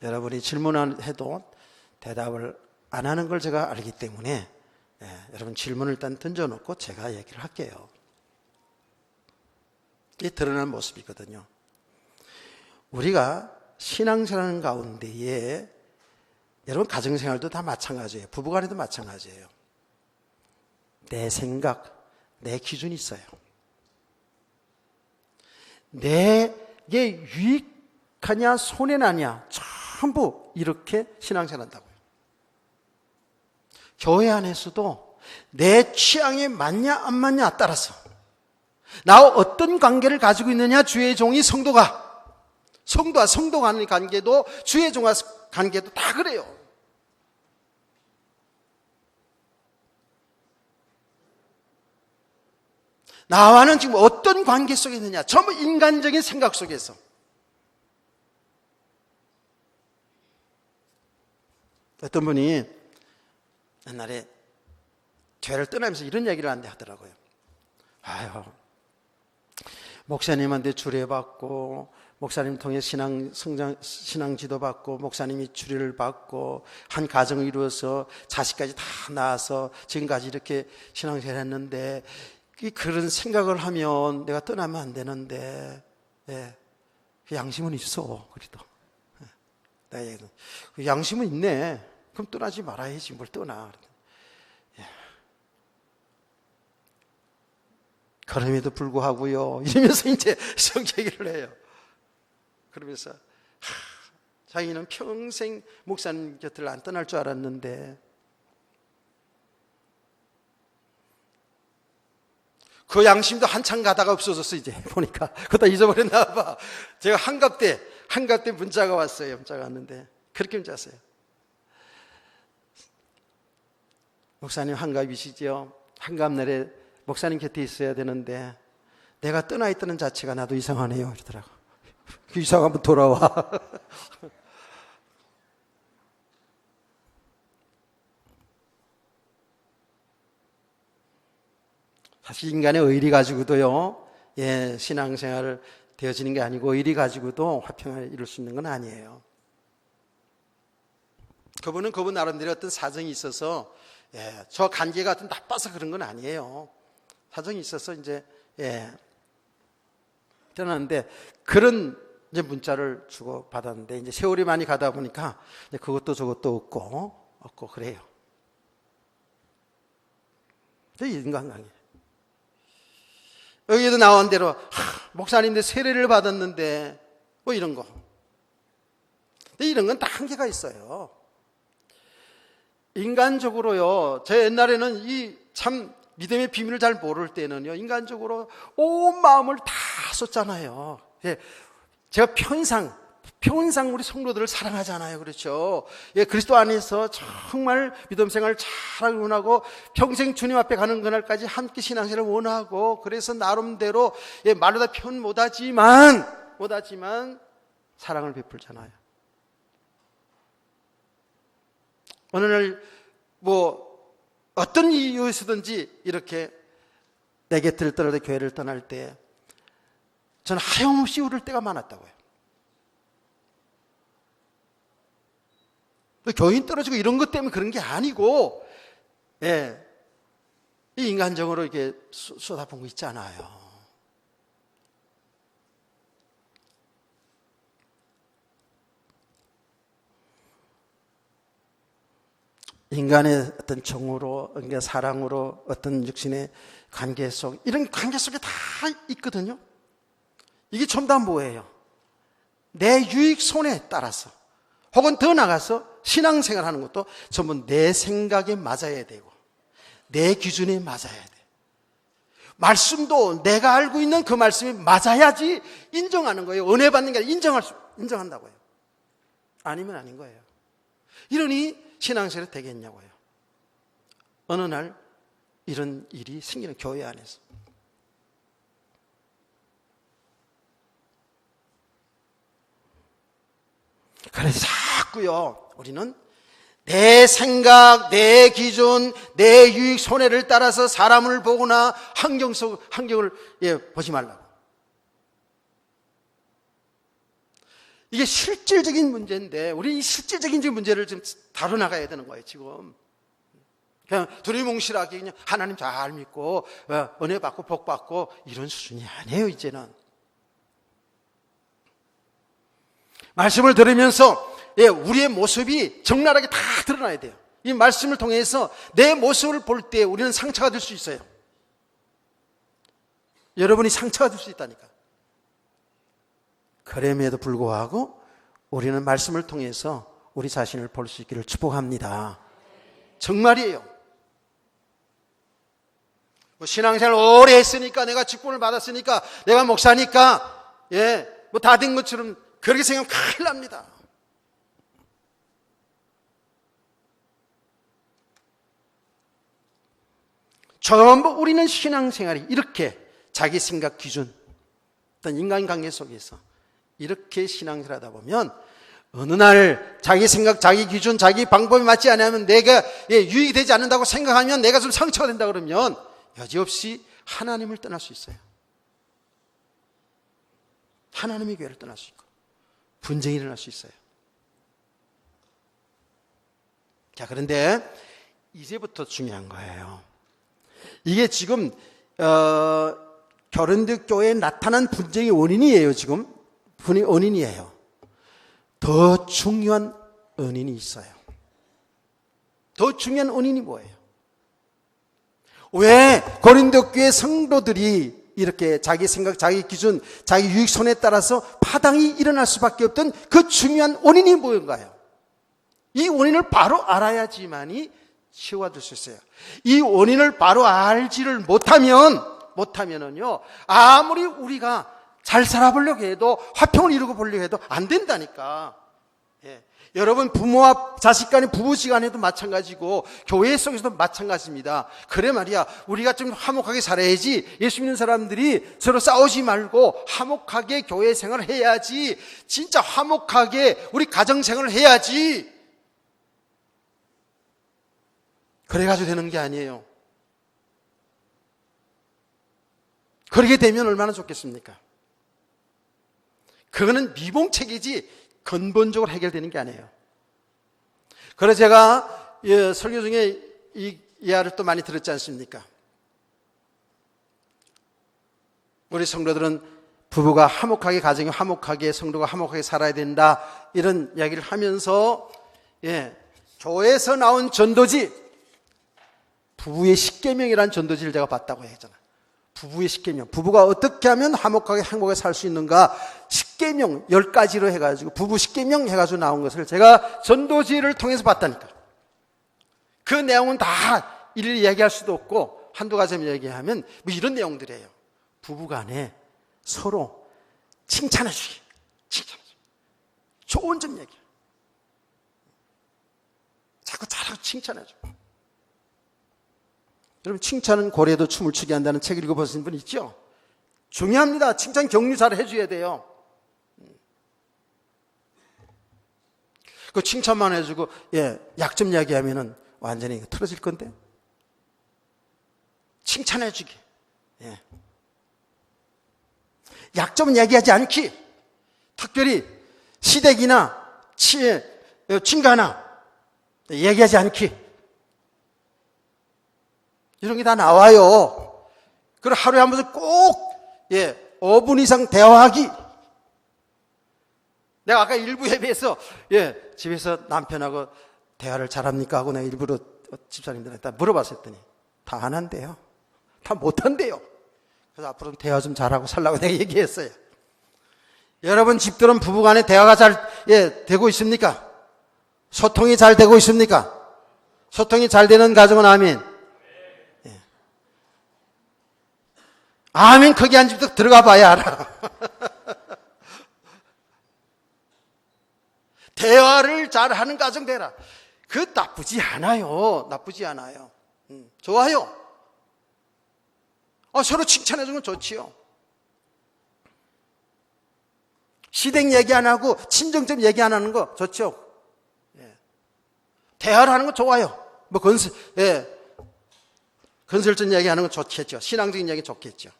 여러분이 질문을 해도 대답을 안 하는 걸 제가 알기 때문에, 여러분 질문을 일단 던져놓고 제가 얘기를 할게요. 이게 드러난 모습이거든요. 우리가 신앙생활 가운데에, 여러분 가정생활도 다 마찬가지예요. 부부간에도 마찬가지예요. 내 생각, 내 기준이 있어요. 내게 유익하냐 손해나냐 전부 이렇게 신앙생활 한다고요. 교회 안에서도 내 취향에 맞냐 안 맞냐 따라서, 나와 어떤 관계를 가지고 있느냐, 주의 종이 성도와 성도 간의 관계도, 주의 종과 관계도 다 그래요. 나와는 지금 어떤 관계 속에 있느냐, 전부 인간적인 생각 속에서. 어떤 분이 옛날에 교회를 떠나면서 이런 얘기를 하더라고요. 아유, 목사님한테 주례받고, 목사님 통해 신앙 지도받고, 목사님이 주례를 받고, 한 가정을 이루어서 자식까지 다 낳아서 지금까지 이렇게 신앙생활을 했는데, 그런 생각을 하면 내가 떠나면 안 되는데, 예, 그 양심은 있어. 그래도 내가 얘기는 그 양심은 있네. 그럼 떠나지 말아야지. 뭘 떠나. 예. 그럼에도 불구하고요, 이러면서 이제 성격을 해요. 그러면서 자기는 평생 목사님 곁을 안 떠날 줄 알았는데, 그 양심도 한참 가다가 없어졌어. 이제 보니까 그거 다 잊어버렸나 봐. 제가 한갑 때 문자가 왔어요. 문자가 왔는데 그렇게 문자 왔어요. 목사님 한갑이시죠? 한갑날에 목사님 곁에 있어야 되는데 내가 떠나 있다는 자체가 나도 이상하네요. 이러더라고. 이상하면 돌아와. 사실 인간의 의리 가지고도요, 신앙생활을 되어지는 게 아니고 의리 가지고도 화평을 이룰 수 있는 건 아니에요. 그분은 그분 나름대로 어떤 사정이 있어서 저 관계가 좀 나빠서 그런 건 아니에요. 사정이 있어서 이제 떠났는데 그런 이제 문자를 주고 받았는데 이제 세월이 많이 가다 보니까 이제 그것도 저것도 없고 그래요. 인간관계. 여기에도 나온 대로 목사님들 세례를 받았는데 뭐 이런 거. 근데 이런 건 다 한계가 있어요. 인간적으로요. 제 옛날에는 이 참 믿음의 비밀을 잘 모를 때는요. 인간적으로 온 마음을 다 쏟잖아요. 제가 평상 우리 성도들을 사랑하잖아요. 그렇죠? 그리스도 안에서 정말 믿음 생활을 잘 원하고 평생 주님 앞에 가는 그날까지 함께 신앙생활을 원하고 그래서 나름대로 말로 다 표현 못하지만 사랑을 베풀잖아요. 어느 날 어떤 이유에서든지 이렇게 내 곁을 떠나서 교회를 떠날 때 저는 하염없이 울을 때가 많았다고요. 교인 떨어지고 이런 것 때문에 그런 게 아니고, 이 인간적으로 이렇게 쏟아본 거 있잖아요. 인간의 어떤 정으로, 사랑으로, 어떤 육신의 관계 속, 이런 관계 속에 다 있거든요. 이게 전부 다 뭐예요? 내 유익 손에 따라서, 혹은 더 나가서 신앙생활 하는 것도 전부 내 생각에 맞아야 되고, 내 기준에 맞아야 돼. 말씀도 내가 알고 있는 그 말씀이 맞아야지 인정하는 거예요. 은혜 받는 게 아니라 인정한다고요. 아니면 아닌 거예요. 이러니 신앙생활이 되겠냐고요. 어느 날 이런 일이 생기는 교회 안에서. 그래서 자꾸요, 우리는 내 생각, 내 기준, 내 유익 손해를 따라서 사람을 보거나 환경을 보지 말라고. 이게 실질적인 문제인데 우리 이 실질적인 문제를 좀 다뤄나가야 되는 거예요. 지금 그냥 두리뭉실하게 그냥 하나님 잘 믿고 은혜 받고 복 받고 이런 수준이 아니에요. 이제는 말씀을 들으면서 우리의 모습이 적나라하게 다 드러나야 돼요. 이 말씀을 통해서 내 모습을 볼 때 우리는 상처가 될 수 있어요. 여러분이 상처가 될 수 있다니까. 그럼에도 불구하고 우리는 말씀을 통해서 우리 자신을 볼 수 있기를 축복합니다. 정말이에요. 신앙생활 오래 했으니까, 내가 직분을 받았으니까, 내가 목사니까 다 된 것처럼 그렇게 생각하면 큰일 납니다. 전부 우리는 신앙생활이 이렇게 자기 생각 기준, 어떤 인간관계 속에서 이렇게 신앙생활 하다 보면 어느 날 자기 생각, 자기 기준, 자기 방법이 맞지 않으면 내가 유익이 되지 않는다고 생각하면 내가 좀 상처가 된다 그러면 여지없이 하나님을 떠날 수 있어요. 하나님의 교회를 떠날 수 있고 분쟁이 일어날 수 있어요. 자, 그런데 이제부터 중요한 거예요. 이게 지금 고린도 교회에 나타난 분쟁의 원인이에요. 지금 원인이에요. 더 중요한 원인이 있어요. 더 중요한 원인이 뭐예요? 왜 고린도 교회 성도들이 이렇게 자기 생각, 자기 기준, 자기 유익 손에 따라서 파당이 일어날 수밖에 없던 그 중요한 원인이 뭔가요? 이 원인을 바로 알아야지만이 치유가 될 수 있어요. 이 원인을 바로 알지를 못하면은요, 아무리 우리가 잘 살아보려고 해도, 화평을 이루고 보려고 해도 안 된다니까. 여러분, 부모와 자식 간의 부부시간에도 마찬가지고 교회 속에서도 마찬가지입니다. 그래 말이야, 우리가 좀 화목하게 살아야지. 예수 믿는 사람들이 서로 싸우지 말고 화목하게 교회 생활을 해야지. 진짜 화목하게 우리 가정 생활을 해야지. 그래가지고 되는 게 아니에요. 그렇게 되면 얼마나 좋겠습니까? 그거는 미봉책이지 근본적으로 해결되는 게 아니에요. 그래서 제가 설교 중에 이 이야기를 또 많이 들었지 않습니까? 우리 성도들은 부부가 화목하게, 가정이 화목하게, 성도가 화목하게 살아야 된다, 이런 이야기를 하면서 교회에서 나온 전도지, 부부의 십계명이라는 전도지를 제가 봤다고 했잖아요. 부부의 십계명, 부부가 어떻게 하면 화목하게 행복하게 살 수 있는가, 십계명 10가지로 해가지고 부부 십계명 해가지고 나온 것을 제가 전도지를 통해서 봤다니까. 그 내용은 다 일일이 얘기할 수도 없고 한두 가지만 얘기하면 뭐 이런 내용들이에요. 부부간에 서로 칭찬해주기, 칭찬해주기, 좋은 점 얘기, 자꾸 잘하고 칭찬해줘. 여러분, 칭찬은 고래도 춤을 추게 한다는 책 읽어보신 분 있죠? 중요합니다. 칭찬 격려 잘 해줘야 돼요. 그 칭찬만 해주고 약점 이야기하면은 완전히 틀어질 건데. 칭찬해주기. 약점은 얘기하지 않기. 특별히 시댁이나 친가나 얘기하지 않기. 이런 게 다 나와요. 그리고 하루에 한 번씩 꼭 5분 이상 대화하기. 내가 아까 일부 예배에서 집에서 남편하고 대화를 잘합니까 하고 내가 일부러 집사님들한테 물어봤었더니 다 안 한대요. 다 못한대요. 그래서 앞으로는 대화 좀 잘하고 살라고 내가 얘기했어요. 여러분 집들은 부부간에 대화가 잘 되고 있습니까? 소통이 잘 되고 있습니까? 소통이 잘 되는 가정은 아멘. 아멘 크게 한 집도 들어가 봐야 알아. 대화를 잘하는 가정 되라. 그 나쁘지 않아요. 나쁘지 않아요. 좋아요. 서로 칭찬해주면 좋지요. 시댁 얘기 안 하고 친정집 얘기 안 하는 거 좋죠. 대화를 하는 거 좋아요. 뭐 건설적 얘기하는 건 좋겠죠. 신앙적인 얘기 좋겠죠.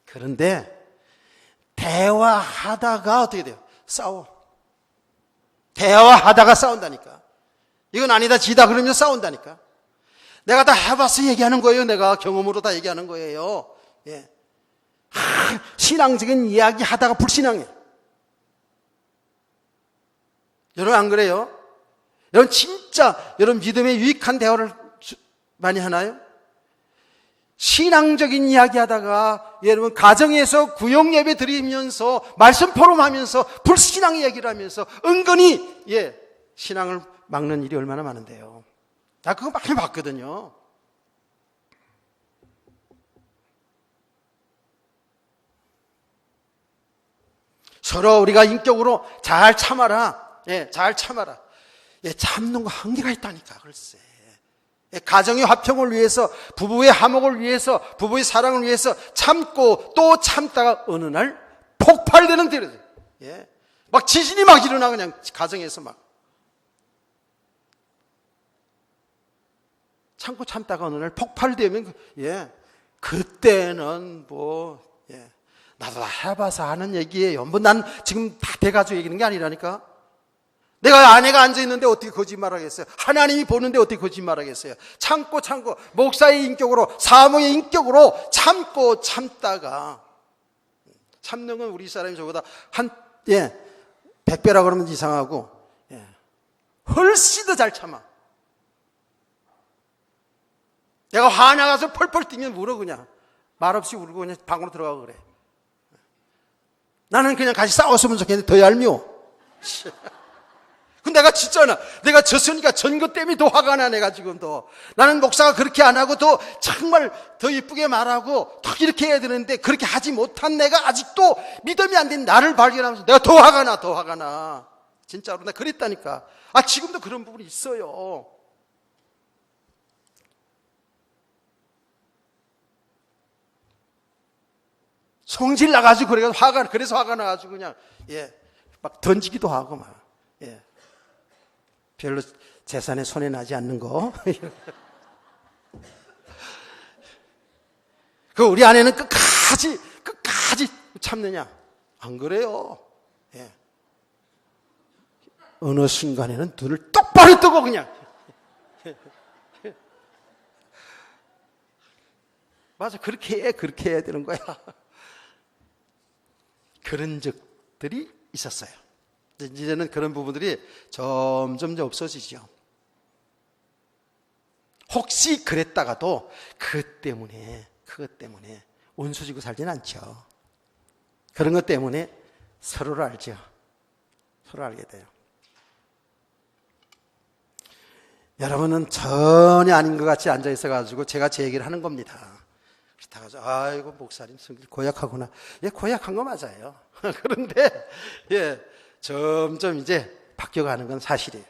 그런데 대화하다가 어떻게 돼요? 싸워. 대화하다가 싸운다니까. 이건 아니다 지다 그러면 싸운다니까. 내가 다 해봐서 얘기하는 거예요. 내가 경험으로 다 얘기하는 거예요. 신앙적인 이야기 하다가 불신앙해. 여러분 안 그래요? 여러분 진짜 여러분 믿음에 유익한 대화를 많이 하나요? 신앙적인 이야기 하다가 여러분 가정에서 구역 예배 드리면서 말씀 포럼하면서 불신앙 얘기를 하면서 은근히 신앙을 막는 일이 얼마나 많은데요. 나 그거 많이 봤거든요. 서로 우리가 인격으로 잘 참아라. 잘 참아라. 참는 거 한계가 있다니까. 글쎄. 가정의 화평을 위해서, 부부의 화목을 위해서, 부부의 사랑을 위해서 참고 또 참다가 어느 날 폭발되는 때를, 막 지진이 막 일어나 그냥 가정에서 막 참고 참다가 어느 날 폭발되면 그때는 나도 다 해봐서 하는 얘기예요. 뭐 난 지금 다 돼가지고 얘기하는 게 아니라니까. 내가 아내가 앉아있는데 어떻게 거짓말하겠어요? 하나님이 보는데 어떻게 거짓말하겠어요? 참고 목사의 인격으로, 사모의 인격으로 참고 참다가, 참는 건 우리 사람이 저보다 100배라 그러면 이상하고 훨씬 더 잘 참아. 내가 화나가서 펄펄 뛰면 울어 그냥. 말없이 울고 그냥 방으로 들어가고 그래. 나는 그냥 같이 싸웠으면 좋겠는데 더 얄미워. 내가 진짜나 내가 졌으니까 전 것 때문에 더 화가 나. 내가 지금 더 나는 목사가 그렇게 안 하고 더 정말 더 이쁘게 말하고 더 이렇게 해야 되는데 그렇게 하지 못한 내가 아직도 믿음이 안 된 나를 발견하면서 내가 더 화가 나. 진짜로 내가 그랬다니까. 지금도 그런 부분이 있어요. 성질 나가지고 그래서 화가 나가지고 그냥 막 던지기도 하고 막 별로 재산에 손해 나지 않는 거. 우리 아내는 끝까지 참느냐? 안 그래요. 예. 어느 순간에는 눈을 똑바로 뜨고 그냥. 맞아, 그렇게 해야 되는 거야. 그런 적들이 있었어요. 이제는 그런 부분들이 점점 없어지죠. 혹시 그랬다가도 그것 때문에 온수지고 살지는 않죠. 그런 것 때문에 서로를 알죠. 서로 알게 돼요. 여러분은 전혀 아닌 것 같이 앉아 있어가지고 제가 제 얘기를 하는 겁니다. 그렇다가 아이고 목사님 성질 고약하구나. 예, 고약한 거 맞아요. 그런데 예, 점점 이제 바뀌어가는 건 사실이에요.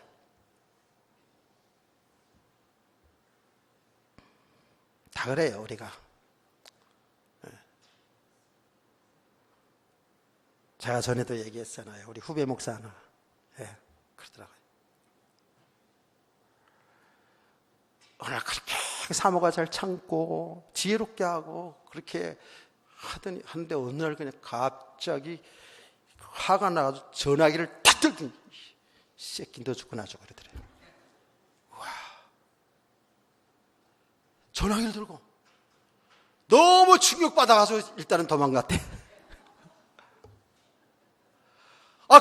다 그래요, 우리가. 제가 전에도 얘기했잖아요. 우리 후배 목사 하나. 예, 그러더라고요. 오늘 그렇게 사모가 잘 참고 지혜롭게 하고 그렇게 하는데 어느 날 그냥 갑자기 화가 나가지고 전화기를 탁 들더니 새끼 너 죽고 나 죽고 그러더래요. 와, 전화기를 들고 너무 충격받아가지고 일단은 도망갔대.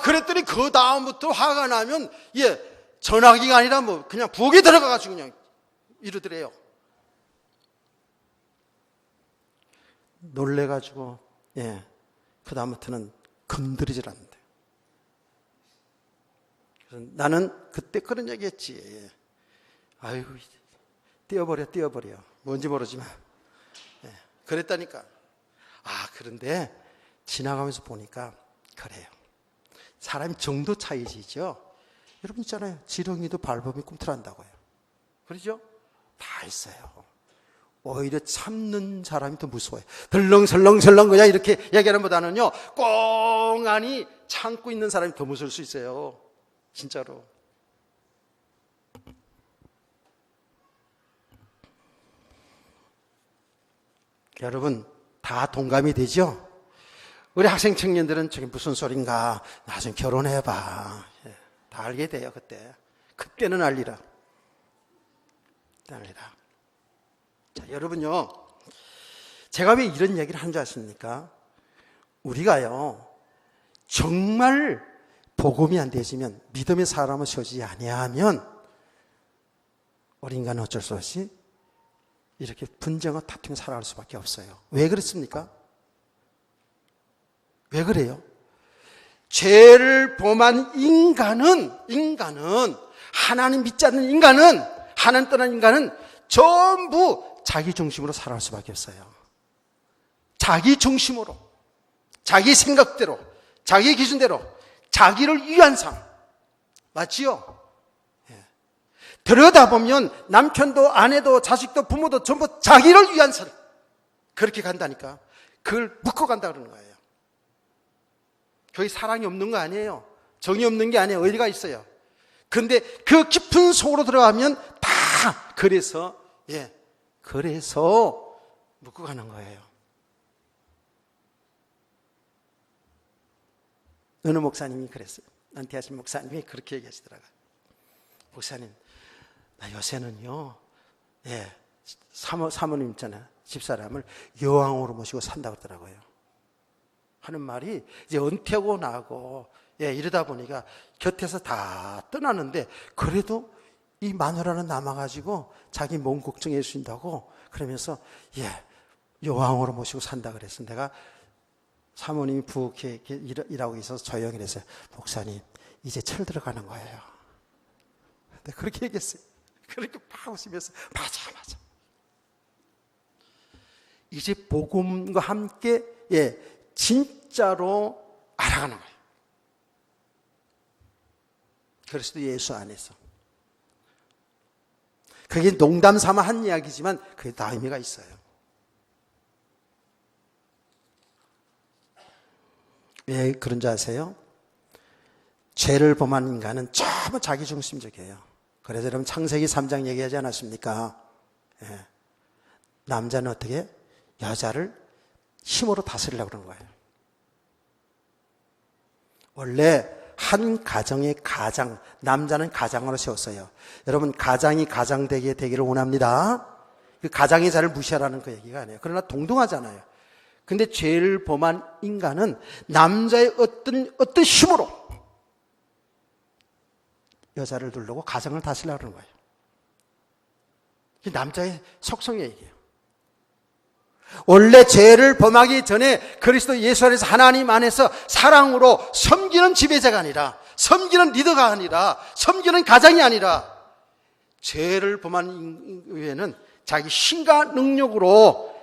그랬더니 그 다음부터 화가 나면 전화기가 아니라 뭐 그냥 부엌에 들어가가지고 그냥 이러더래요. 놀래가지고 그 다음부터는 건드리질 않는데. 그래서 나는 그때 그런 얘기했지. 아이고 띄워버려. 뭔지 모르지만 그랬다니까. 그런데 지나가면서 보니까 그래요. 사람이 정도 차이지죠. 여러분 있잖아요. 지렁이도 밟으면 꿈틀한다고요. 그러죠? 다 있어요. 오히려 참는 사람이 더 무서워요. 덜렁설렁 그냥 이렇게 얘기하는 보다는요, 꽁하니 참고 있는 사람이 더 무서울 수 있어요. 진짜로. 여러분 다 동감이 되죠? 우리 학생 청년들은 저게 무슨 소린가, 나중에 결혼해봐. 다 알게 돼요. 그때는 알리라. 자, 여러분요, 제가 왜 이런 얘기를 하는 줄 아십니까? 우리가요, 정말 복음이 안 되지면, 믿음의 사람을 세우지 아니하면 우리 인간은 어쩔 수 없이 이렇게 분쟁과 다투며 살아갈 수밖에 없어요. 왜 그렇습니까? 왜 그래요? 죄를 범한 인간은 하나님 믿지 않는 인간은, 하나님 떠난 인간은 전부 자기 중심으로 살아갈 수밖에 없어요. 자기 중심으로, 자기 생각대로, 자기 기준대로, 자기를 위한 삶. 맞지요? 들여다보면 남편도 아내도 자식도 부모도 전부 자기를 위한 삶. 그렇게 간다니까. 그걸 묶어간다 그러는 거예요. 거기 사랑이 없는 거 아니에요. 정이 없는 게 아니에요. 의리가 있어요. 근데 그 깊은 속으로 들어가면 다 그래서 묶어가는 거예요. 어느 목사님이 그랬어요. 나한테 하신 목사님이 그렇게 얘기하시더라고요. 목사님, 나 요새는요, 사모님 있잖아요. 집사람을 여왕으로 모시고 산다 그러더라고요. 하는 말이 이제 은퇴하고 나고 이러다 보니까 곁에서 다 떠나는데 그래도 이 마누라는 남아가지고 자기 몸 걱정해 주신다고 그러면서 여왕으로 모시고 산다 그랬어. 내가 사모님이 부엌에 일하고 있어서 조용히 그랬어요. 목사님 이제 철 들어가는 거예요. 내가 그렇게 얘기했어요. 그렇게 팍 웃으면서 맞아. 이제 복음과 함께 진짜로 알아가는 거예요. 그리스도 예수 안에서. 그게 농담 삼아 한 이야기지만 그게 다 의미가 있어요. 왜 그런 줄 아세요? 죄를 범한 인간은 전부 자기중심적이에요. 그래서 여러분 창세기 3장 얘기하지 않았습니까? 남자는 어떻게? 여자를 힘으로 다스리려고 그러는 거예요. 원래 한 가정의 가장, 남자는 가장으로 세웠어요. 여러분, 가장이 가장되게 되기를 원합니다. 그 가장의 자를 무시하라는 그 얘기가 아니에요. 그러나 동등하잖아요. 근데 죄를 범한 인간은 남자의 어떤 힘으로 여자를 누르고 가정을 다스리려고 그러는 거예요. 이게 남자의 속성의 얘기예요. 원래 죄를 범하기 전에 그리스도 예수 안에서 하나님 안에서 사랑으로 섬기는 지배자가 아니라, 섬기는 리더가 아니라, 섬기는 가장이 아니라, 죄를 범한 이후에는 자기 힘과 능력으로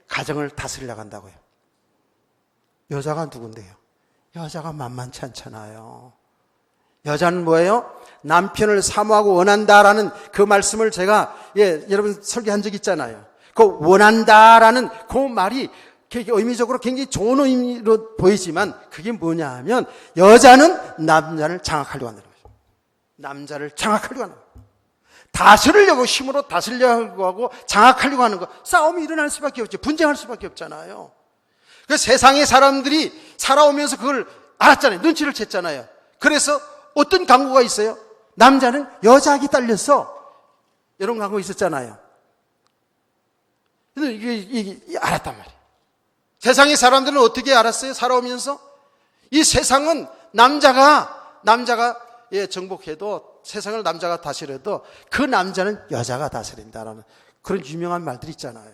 가정을 다스리려고 한다고요. 여자가 누군데요? 여자가 만만치 않잖아요. 여자는 뭐예요? 남편을 사모하고 원한다라는 그 말씀을 제가 여러분 설교한 적 있잖아요. 그 원한다라는 그 말이 의미적으로 굉장히 좋은 의미로 보이지만 그게 뭐냐 하면 여자는 남자를 장악하려고 한다는 거죠. 남자를 장악하려고 하는 거예요. 다스리려고, 힘으로 다스리려고 하고 장악하려고 하는 거, 싸움이 일어날 수밖에 없죠. 분쟁할 수밖에 없잖아요. 그 세상의 사람들이 살아오면서 그걸 알았잖아요. 눈치를 챘잖아요. 그래서 어떤 강구가 있어요? 남자는 여자에게 딸렸어. 이런 강구 있었잖아요. 이게 알았단 말이에요. 세상의 사람들은 어떻게 알았어요? 살아오면서 이 세상은 남자가 정복해도, 세상을 남자가 다스려도 그 남자는 여자가 다스린다라는 그런 유명한 말들이 있잖아요.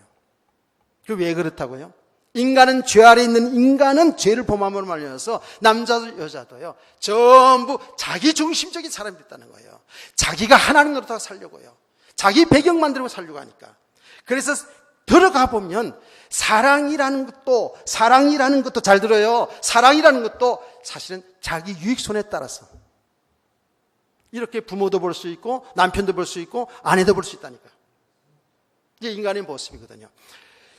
그 왜 그렇다고요? 인간은 죄 아래 있는 인간은 죄를 범함으로 말미암아서 남자도 여자도요 전부 자기 중심적인 사람이 됐다는 거예요. 자기가 하나님 노릇하고 살려고요. 자기 배경 만들고 살려고 하니까. 그래서 들어가 보면 사랑이라는 것도 잘 들어요. 사랑이라는 것도 사실은 자기 유익손에 따라서 이렇게 부모도 볼 수 있고 남편도 볼 수 있고 아내도 볼 수 있다니까. 이게 인간의 모습이거든요.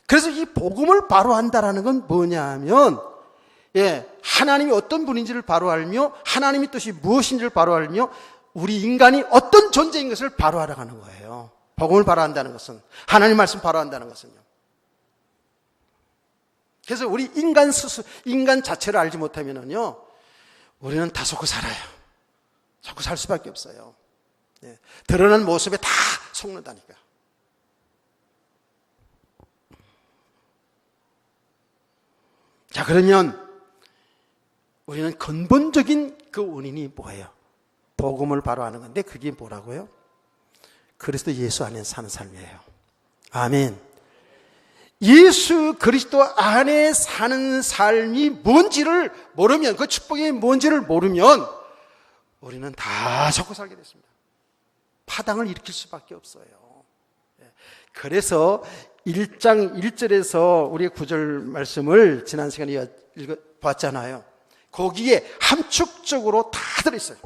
그래서 이 복음을 바로 한다라는 건 뭐냐 하면 하나님이 어떤 분인지를 바로 알며 하나님의 뜻이 무엇인지를 바로 알며 우리 인간이 어떤 존재인 것을 바로 알아가는 거예요. 복음을 바로 한다는 것은, 하나님 말씀 바로 한다는 것은요. 그래서 우리 인간 자체를 알지 못하면은요, 우리는 다 속고 살아요. 속고 살 수밖에 없어요. 드러난 모습에 다 속는다니까. 자, 그러면 우리는 근본적인 그 원인이 뭐예요? 복음을 바로 하는 건데 그게 뭐라고요? 그리스도 예수 안에 사는 삶이에요. 아멘. 예수 그리스도 안에 사는 삶이 뭔지를 모르면, 그 축복이 뭔지를 모르면 우리는 다 속고 살게 됐습니다. 파당을 일으킬 수밖에 없어요. 그래서 1장 1절에서 우리의 9절 말씀을 지난 시간에 읽어봤잖아요. 거기에 함축적으로 다 들어있어요.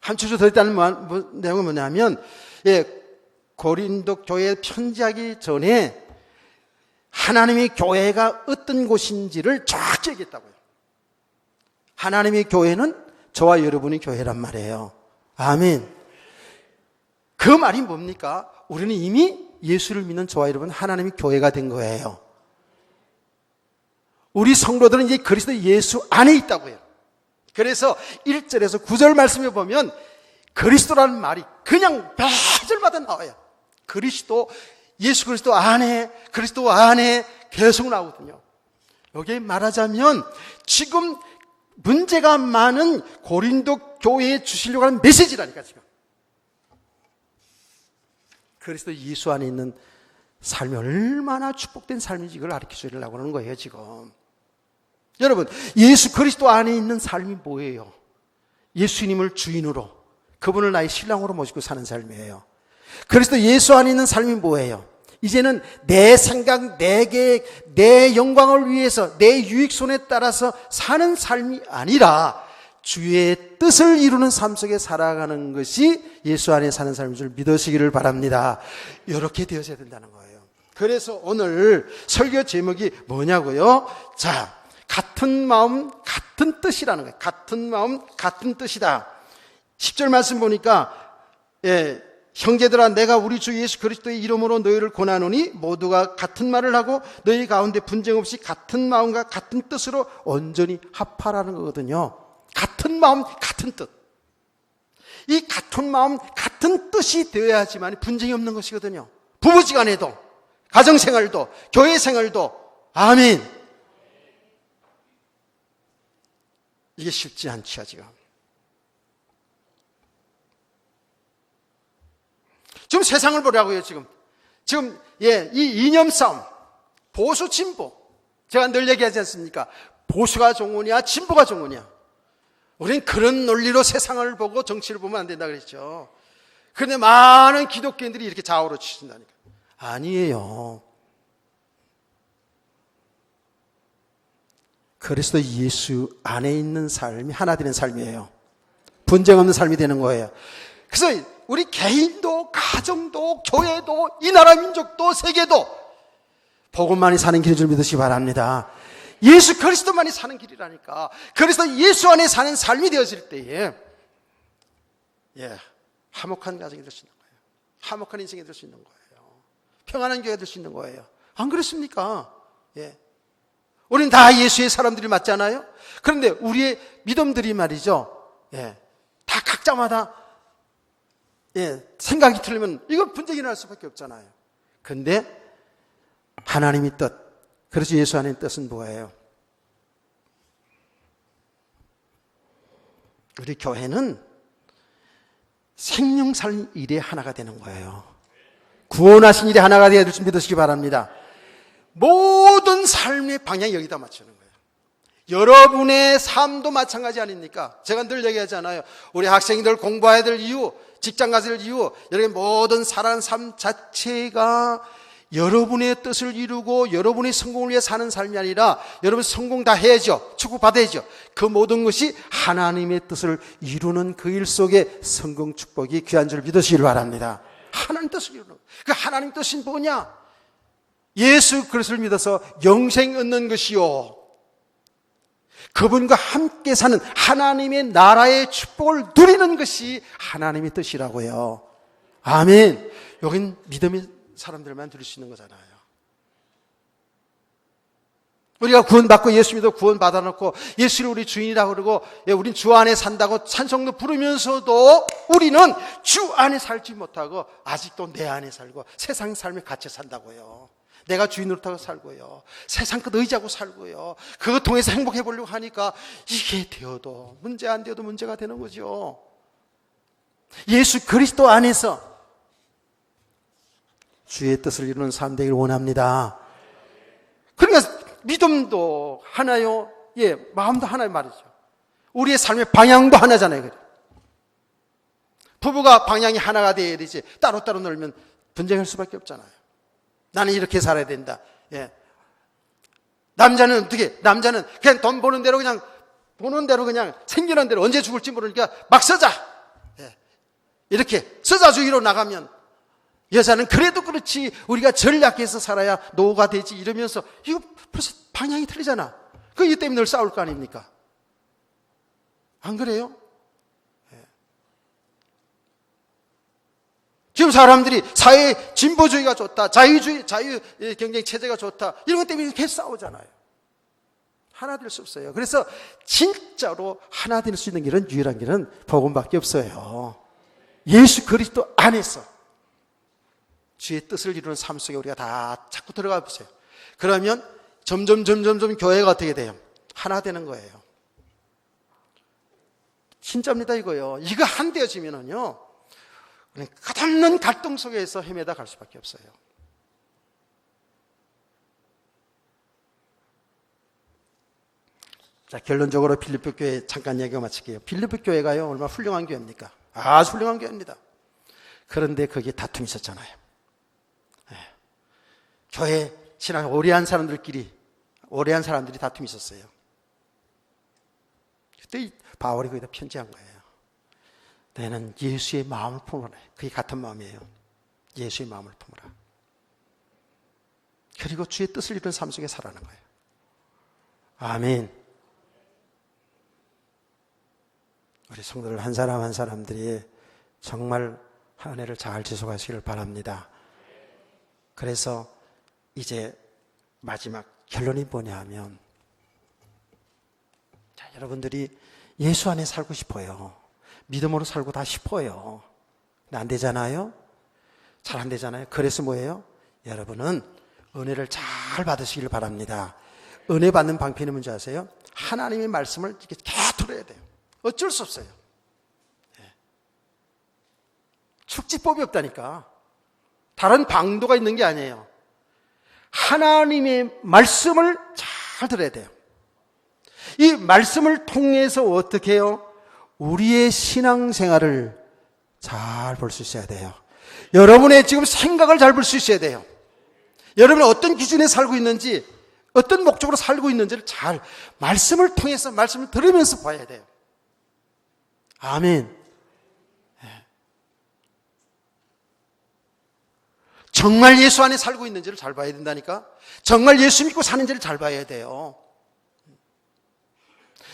함축적으로 들어있다는 내용은 뭐냐면 고린도 교회에 편지하기 전에 하나님의 교회가 어떤 곳인지를 정확히 얘기했다고요. 하나님의 교회는 저와 여러분이 교회란 말이에요. 아멘. 그 말이 뭡니까? 우리는 이미 예수를 믿는 저와 여러분 하나님의 교회가 된 거예요. 우리 성도들은 이제 그리스도 예수 안에 있다고요. 그래서 1절에서 9절 말씀에 보면 그리스도라는 말이 그냥 매절마다 나와요. 그리스도, 예수 그리스도 안에 계속 나오거든요. 여기에 말하자면 지금 문제가 많은 고린도 교회에 주시려고 하는 메시지라니까 지금. 그리스도 예수 안에 있는 삶이 얼마나 축복된 삶인지 이걸 가르쳐 주려고 하는 거예요 지금. 여러분, 예수 그리스도 안에 있는 삶이 뭐예요? 예수님을 주인으로, 그분을 나의 신랑으로 모시고 사는 삶이에요. 그리스도 예수 안에 있는 삶이 뭐예요? 이제는 내 생각, 내 계획, 내 영광을 위해서 내 유익손에 따라서 사는 삶이 아니라 주의 뜻을 이루는 삶 속에 살아가는 것이 예수 안에 사는 삶인 줄 믿으시기를 바랍니다. 이렇게 되어져야 된다는 거예요. 그래서 오늘 설교 제목이 뭐냐고요? 자, 같은 마음, 같은 뜻이라는 거예요. 같은 마음, 같은 뜻이다. 10절 말씀 보니까 형제들아 내가 우리 주 예수 그리스도의 이름으로 너희를 권하노니 모두가 같은 말을 하고 너희 가운데 분쟁 없이 같은 마음과 같은 뜻으로 온전히 합하라는 거거든요. 같은 마음 같은 뜻. 이 같은 마음 같은 뜻이 되어야지만 분쟁이 없는 것이거든요. 부부지간에도 가정생활도 교회생활도. 아멘. 이게 쉽지 않죠 지금. 지금 세상을 보라고요, 지금. 이 이념 싸움, 보수, 진보. 제가 늘 얘기하지 않습니까? 보수가 좋으냐, 진보가 좋으냐. 우린 그런 논리로 세상을 보고 정치를 보면 안 된다 그랬죠. 그런데 많은 기독교인들이 이렇게 좌우로 치신다니까. 아니에요. 그리스도 예수 안에 있는 삶이 하나 되는 삶이에요. 분쟁 없는 삶이 되는 거예요. 그래서 우리 개인도 가정도 교회도 이 나라 민족도 세계도 복음만이 사는 길인 줄 믿으시기 바랍니다. 예수 그리스도만이 사는 길이라니까. 그래서 예수 안에 사는 삶이 되어질 때에 화목한 가정이 될 수 있는 거예요. 화목한 인생이 될 수 있는 거예요. 평안한 교회가 될 수 있는 거예요. 안 그렇습니까? 우리는 다 예수의 사람들이 맞잖아요. 그런데 우리의 믿음들이 말이죠. 다 각자마다 생각이 틀리면 이건 분쟁이 날 수밖에 없잖아요. 그런데 하나님의 뜻, 그래서 예수 안의 뜻은 뭐예요? 우리 교회는 생명살 일에 하나가 되는 거예요. 구원하신 일에 하나가 되어야 될 줄 믿으시기 바랍니다. 모든 삶의 방향이 여기다 맞추는 거예요. 여러분의 삶도 마찬가지 아닙니까? 제가 늘 얘기하잖아요. 우리 학생들 공부해야 될 이유, 직장 가야 될 이유, 여러분의 모든 살아가는 삶 자체가 여러분의 뜻을 이루고 여러분의 성공을 위해 사는 삶이 아니라 여러분 성공 다 해야죠. 축복받아야죠. 그 모든 것이 하나님의 뜻을 이루는 그 일 속에 성공 축복이 귀한 줄 믿으시길 바랍니다. 하나님 뜻을 이루는 그 하나님 뜻이 뭐냐? 예수 그리스도를 믿어서 영생 얻는 것이요, 그분과 함께 사는 하나님의 나라의 축복을 누리는 것이 하나님의 뜻이라고요. 아멘. 여긴 믿음의 사람들만 들을 수 있는 거잖아요. 우리가 구원받고 예수 믿어 구원 받아놓고 예수를 우리 주인이라고 그러고 우린 주 안에 산다고 찬송도 부르면서도 우리는 주 안에 살지 못하고 아직도 내 안에 살고 세상 삶에 갇혀 산다고요. 내가 주인으로 타고 살고요. 세상 끝 의지하고 살고요. 그거 통해서 행복해 보려고 하니까 이게 되어도 문제 안 되어도 문제가 되는 거죠. 예수 그리스도 안에서 주의 뜻을 이루는 삶 되기를 원합니다. 그러니까 믿음도 하나요. 마음도 하나의 말이죠. 우리의 삶의 방향도 하나잖아요. 부부가 방향이 하나가 되어야 되지 따로따로 놀면 분쟁할 수밖에 없잖아요. 나는 이렇게 살아야 된다. 남자는 어떻게? 남자는 그냥 돈 버는 대로 그냥 보는 대로 그냥 생기는 대로 언제 죽을지 모르니까 막 쓰자. 이렇게 쓰자주의로 나가면 여자는 그래도 그렇지 우리가 전략해서 살아야 노가 되지 이러면서 이거 벌써 방향이 틀리잖아. 그 이 때문에 늘 싸울 거 아닙니까? 안 그래요? 지금 사람들이 사회 진보주의가 좋다, 자유주의, 자유 경쟁 체제가 좋다 이런 것 때문에 계속 싸우잖아요. 하나 될 수 없어요. 그래서 진짜로 하나 될 수 있는 길은 유일한 길은 복음밖에 없어요. 예수 그리스도 안에서 주의 뜻을 이루는 삶 속에 우리가 다 자꾸 들어가 보세요. 그러면 점점 교회가 어떻게 돼요? 하나 되는 거예요. 진짜입니다 이거요. 이거 한 되어지면은요 끝없는 갈등 속에서 헤매다 갈 수밖에 없어요. 자, 결론적으로 필리포 교회 잠깐 얘기하고 마칠게요. 필리포 교회가요 얼마나 훌륭한 교회입니까? 아주 훌륭한 교회입니다. 그런데 거기에 다툼이 있었잖아요. 교회 신앙 오래 한 사람들끼리 오래 한 사람들이 다툼이 있었어요. 그때 바울이 거기다 편지한 거예요. 너는 예수의 마음을 품어라. 그게 같은 마음이에요. 예수의 마음을 품어라. 그리고 주의 뜻을 이루는 삶 속에 살아가는 거예요. 아멘. 우리 성도들 한 사람 한 사람들이 정말 은혜를 잘 지속하시길 바랍니다. 그래서 이제 마지막 결론이 뭐냐 하면, 자, 여러분들이 예수 안에 살고 싶어요. 믿음으로 살고 다 싶어요. 근데 안 되잖아요? 잘 안 되잖아요? 그래서 뭐예요? 여러분은 은혜를 잘 받으시길 바랍니다. 은혜 받는 방편이 뭔지 아세요? 하나님의 말씀을 이렇게 계속 들어야 돼요. 어쩔 수 없어요. 축지법이 없다니까. 다른 방도가 있는 게 아니에요. 하나님의 말씀을 잘 들어야 돼요. 이 말씀을 통해서 어떻게 해요? 우리의 신앙생활을 잘 볼 수 있어야 돼요. 여러분의 지금 생각을 잘 볼 수 있어야 돼요. 여러분이 어떤 기준에 살고 있는지, 어떤 목적으로 살고 있는지를 잘 말씀을 통해서, 말씀을 들으면서 봐야 돼요. 아멘. 정말 예수 안에 살고 있는지를 잘 봐야 된다니까. 정말 예수 믿고 사는지를 잘 봐야 돼요.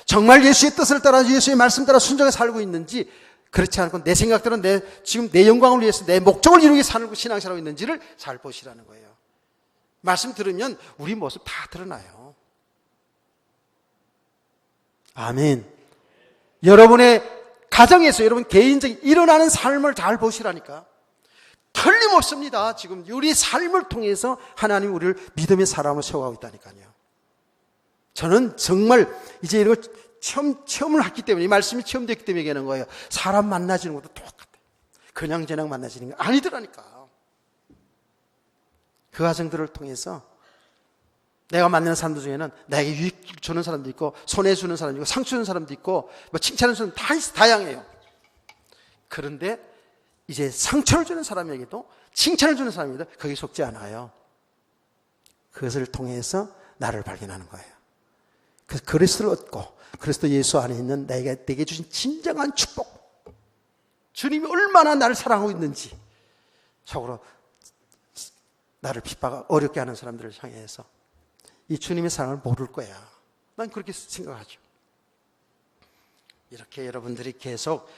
정말 예수의 뜻을 따라, 예수의 말씀 따라 순종해 살고 있는지, 그렇지 않고 내 생각대로 지금 내 영광을 위해서 내 목적을 이루기 위해 신앙생활하고 있는지를 잘 보시라는 거예요. 말씀 들으면 우리 모습 다 드러나요. 아멘. 여러분의 가정에서, 여러분 개인적인 일어나는 삶을 잘 보시라니까. 틀림없습니다. 지금 우리 삶을 통해서 하나님 우리를 믿음의 사람으로 세워가고 있다니까요. 저는 정말 이제 이런 거 체험을 했기 때문에, 이 말씀이 체험됐기 때문에 얘기하는 거예요. 사람 만나지는 것도 똑같아요. 그냥 저냥 만나지는 거 아니더라니까. 그 과정들을 통해서 내가 만나는 사람들 중에는 나에게 유익 주는 사람도 있고, 손해주는 사람도 있고, 상처 주는 사람도 있고, 뭐 칭찬하는 사람도 다 다양해요. 그런데 이제 상처를 주는 사람에게도, 칭찬을 주는 사람에게도 거기 속지 않아요. 그것을 통해서 나를 발견하는 거예요. 그래서 그리스도를 얻고 그리스도 예수 안에 있는 내게 주신 진정한 축복, 주님이 얼마나 나를 사랑하고 있는지 속으로 나를 핍박 어렵게 하는 사람들을 향해서 이 주님의 사랑을 모를 거야. 난 그렇게 생각하죠. 이렇게 여러분들이 계속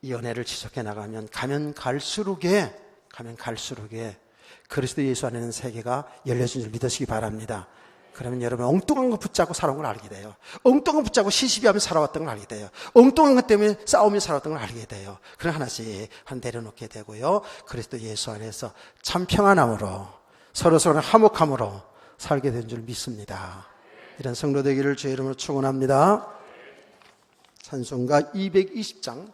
이 연애를 지속해 나가면 가면 갈수록에 그리스도 예수 안에 있는 세계가 열려진 줄 믿으시기 바랍니다. 그러면 여러분 엉뚱한 거 붙잡고 살아온 걸 알게 돼요. 엉뚱한 거 붙잡고 시시비하며 살아왔던 걸 알게 돼요. 엉뚱한 것 때문에 싸우며 살아왔던 걸 알게 돼요. 그럼 하나씩 내려놓게 되고요. 그리스도 예수 안에서 참 평안함으로 서로 화목함으로 살게 된 줄 믿습니다. 이런 성도 되기를 주의 이름으로 축원합니다. 찬송가 220장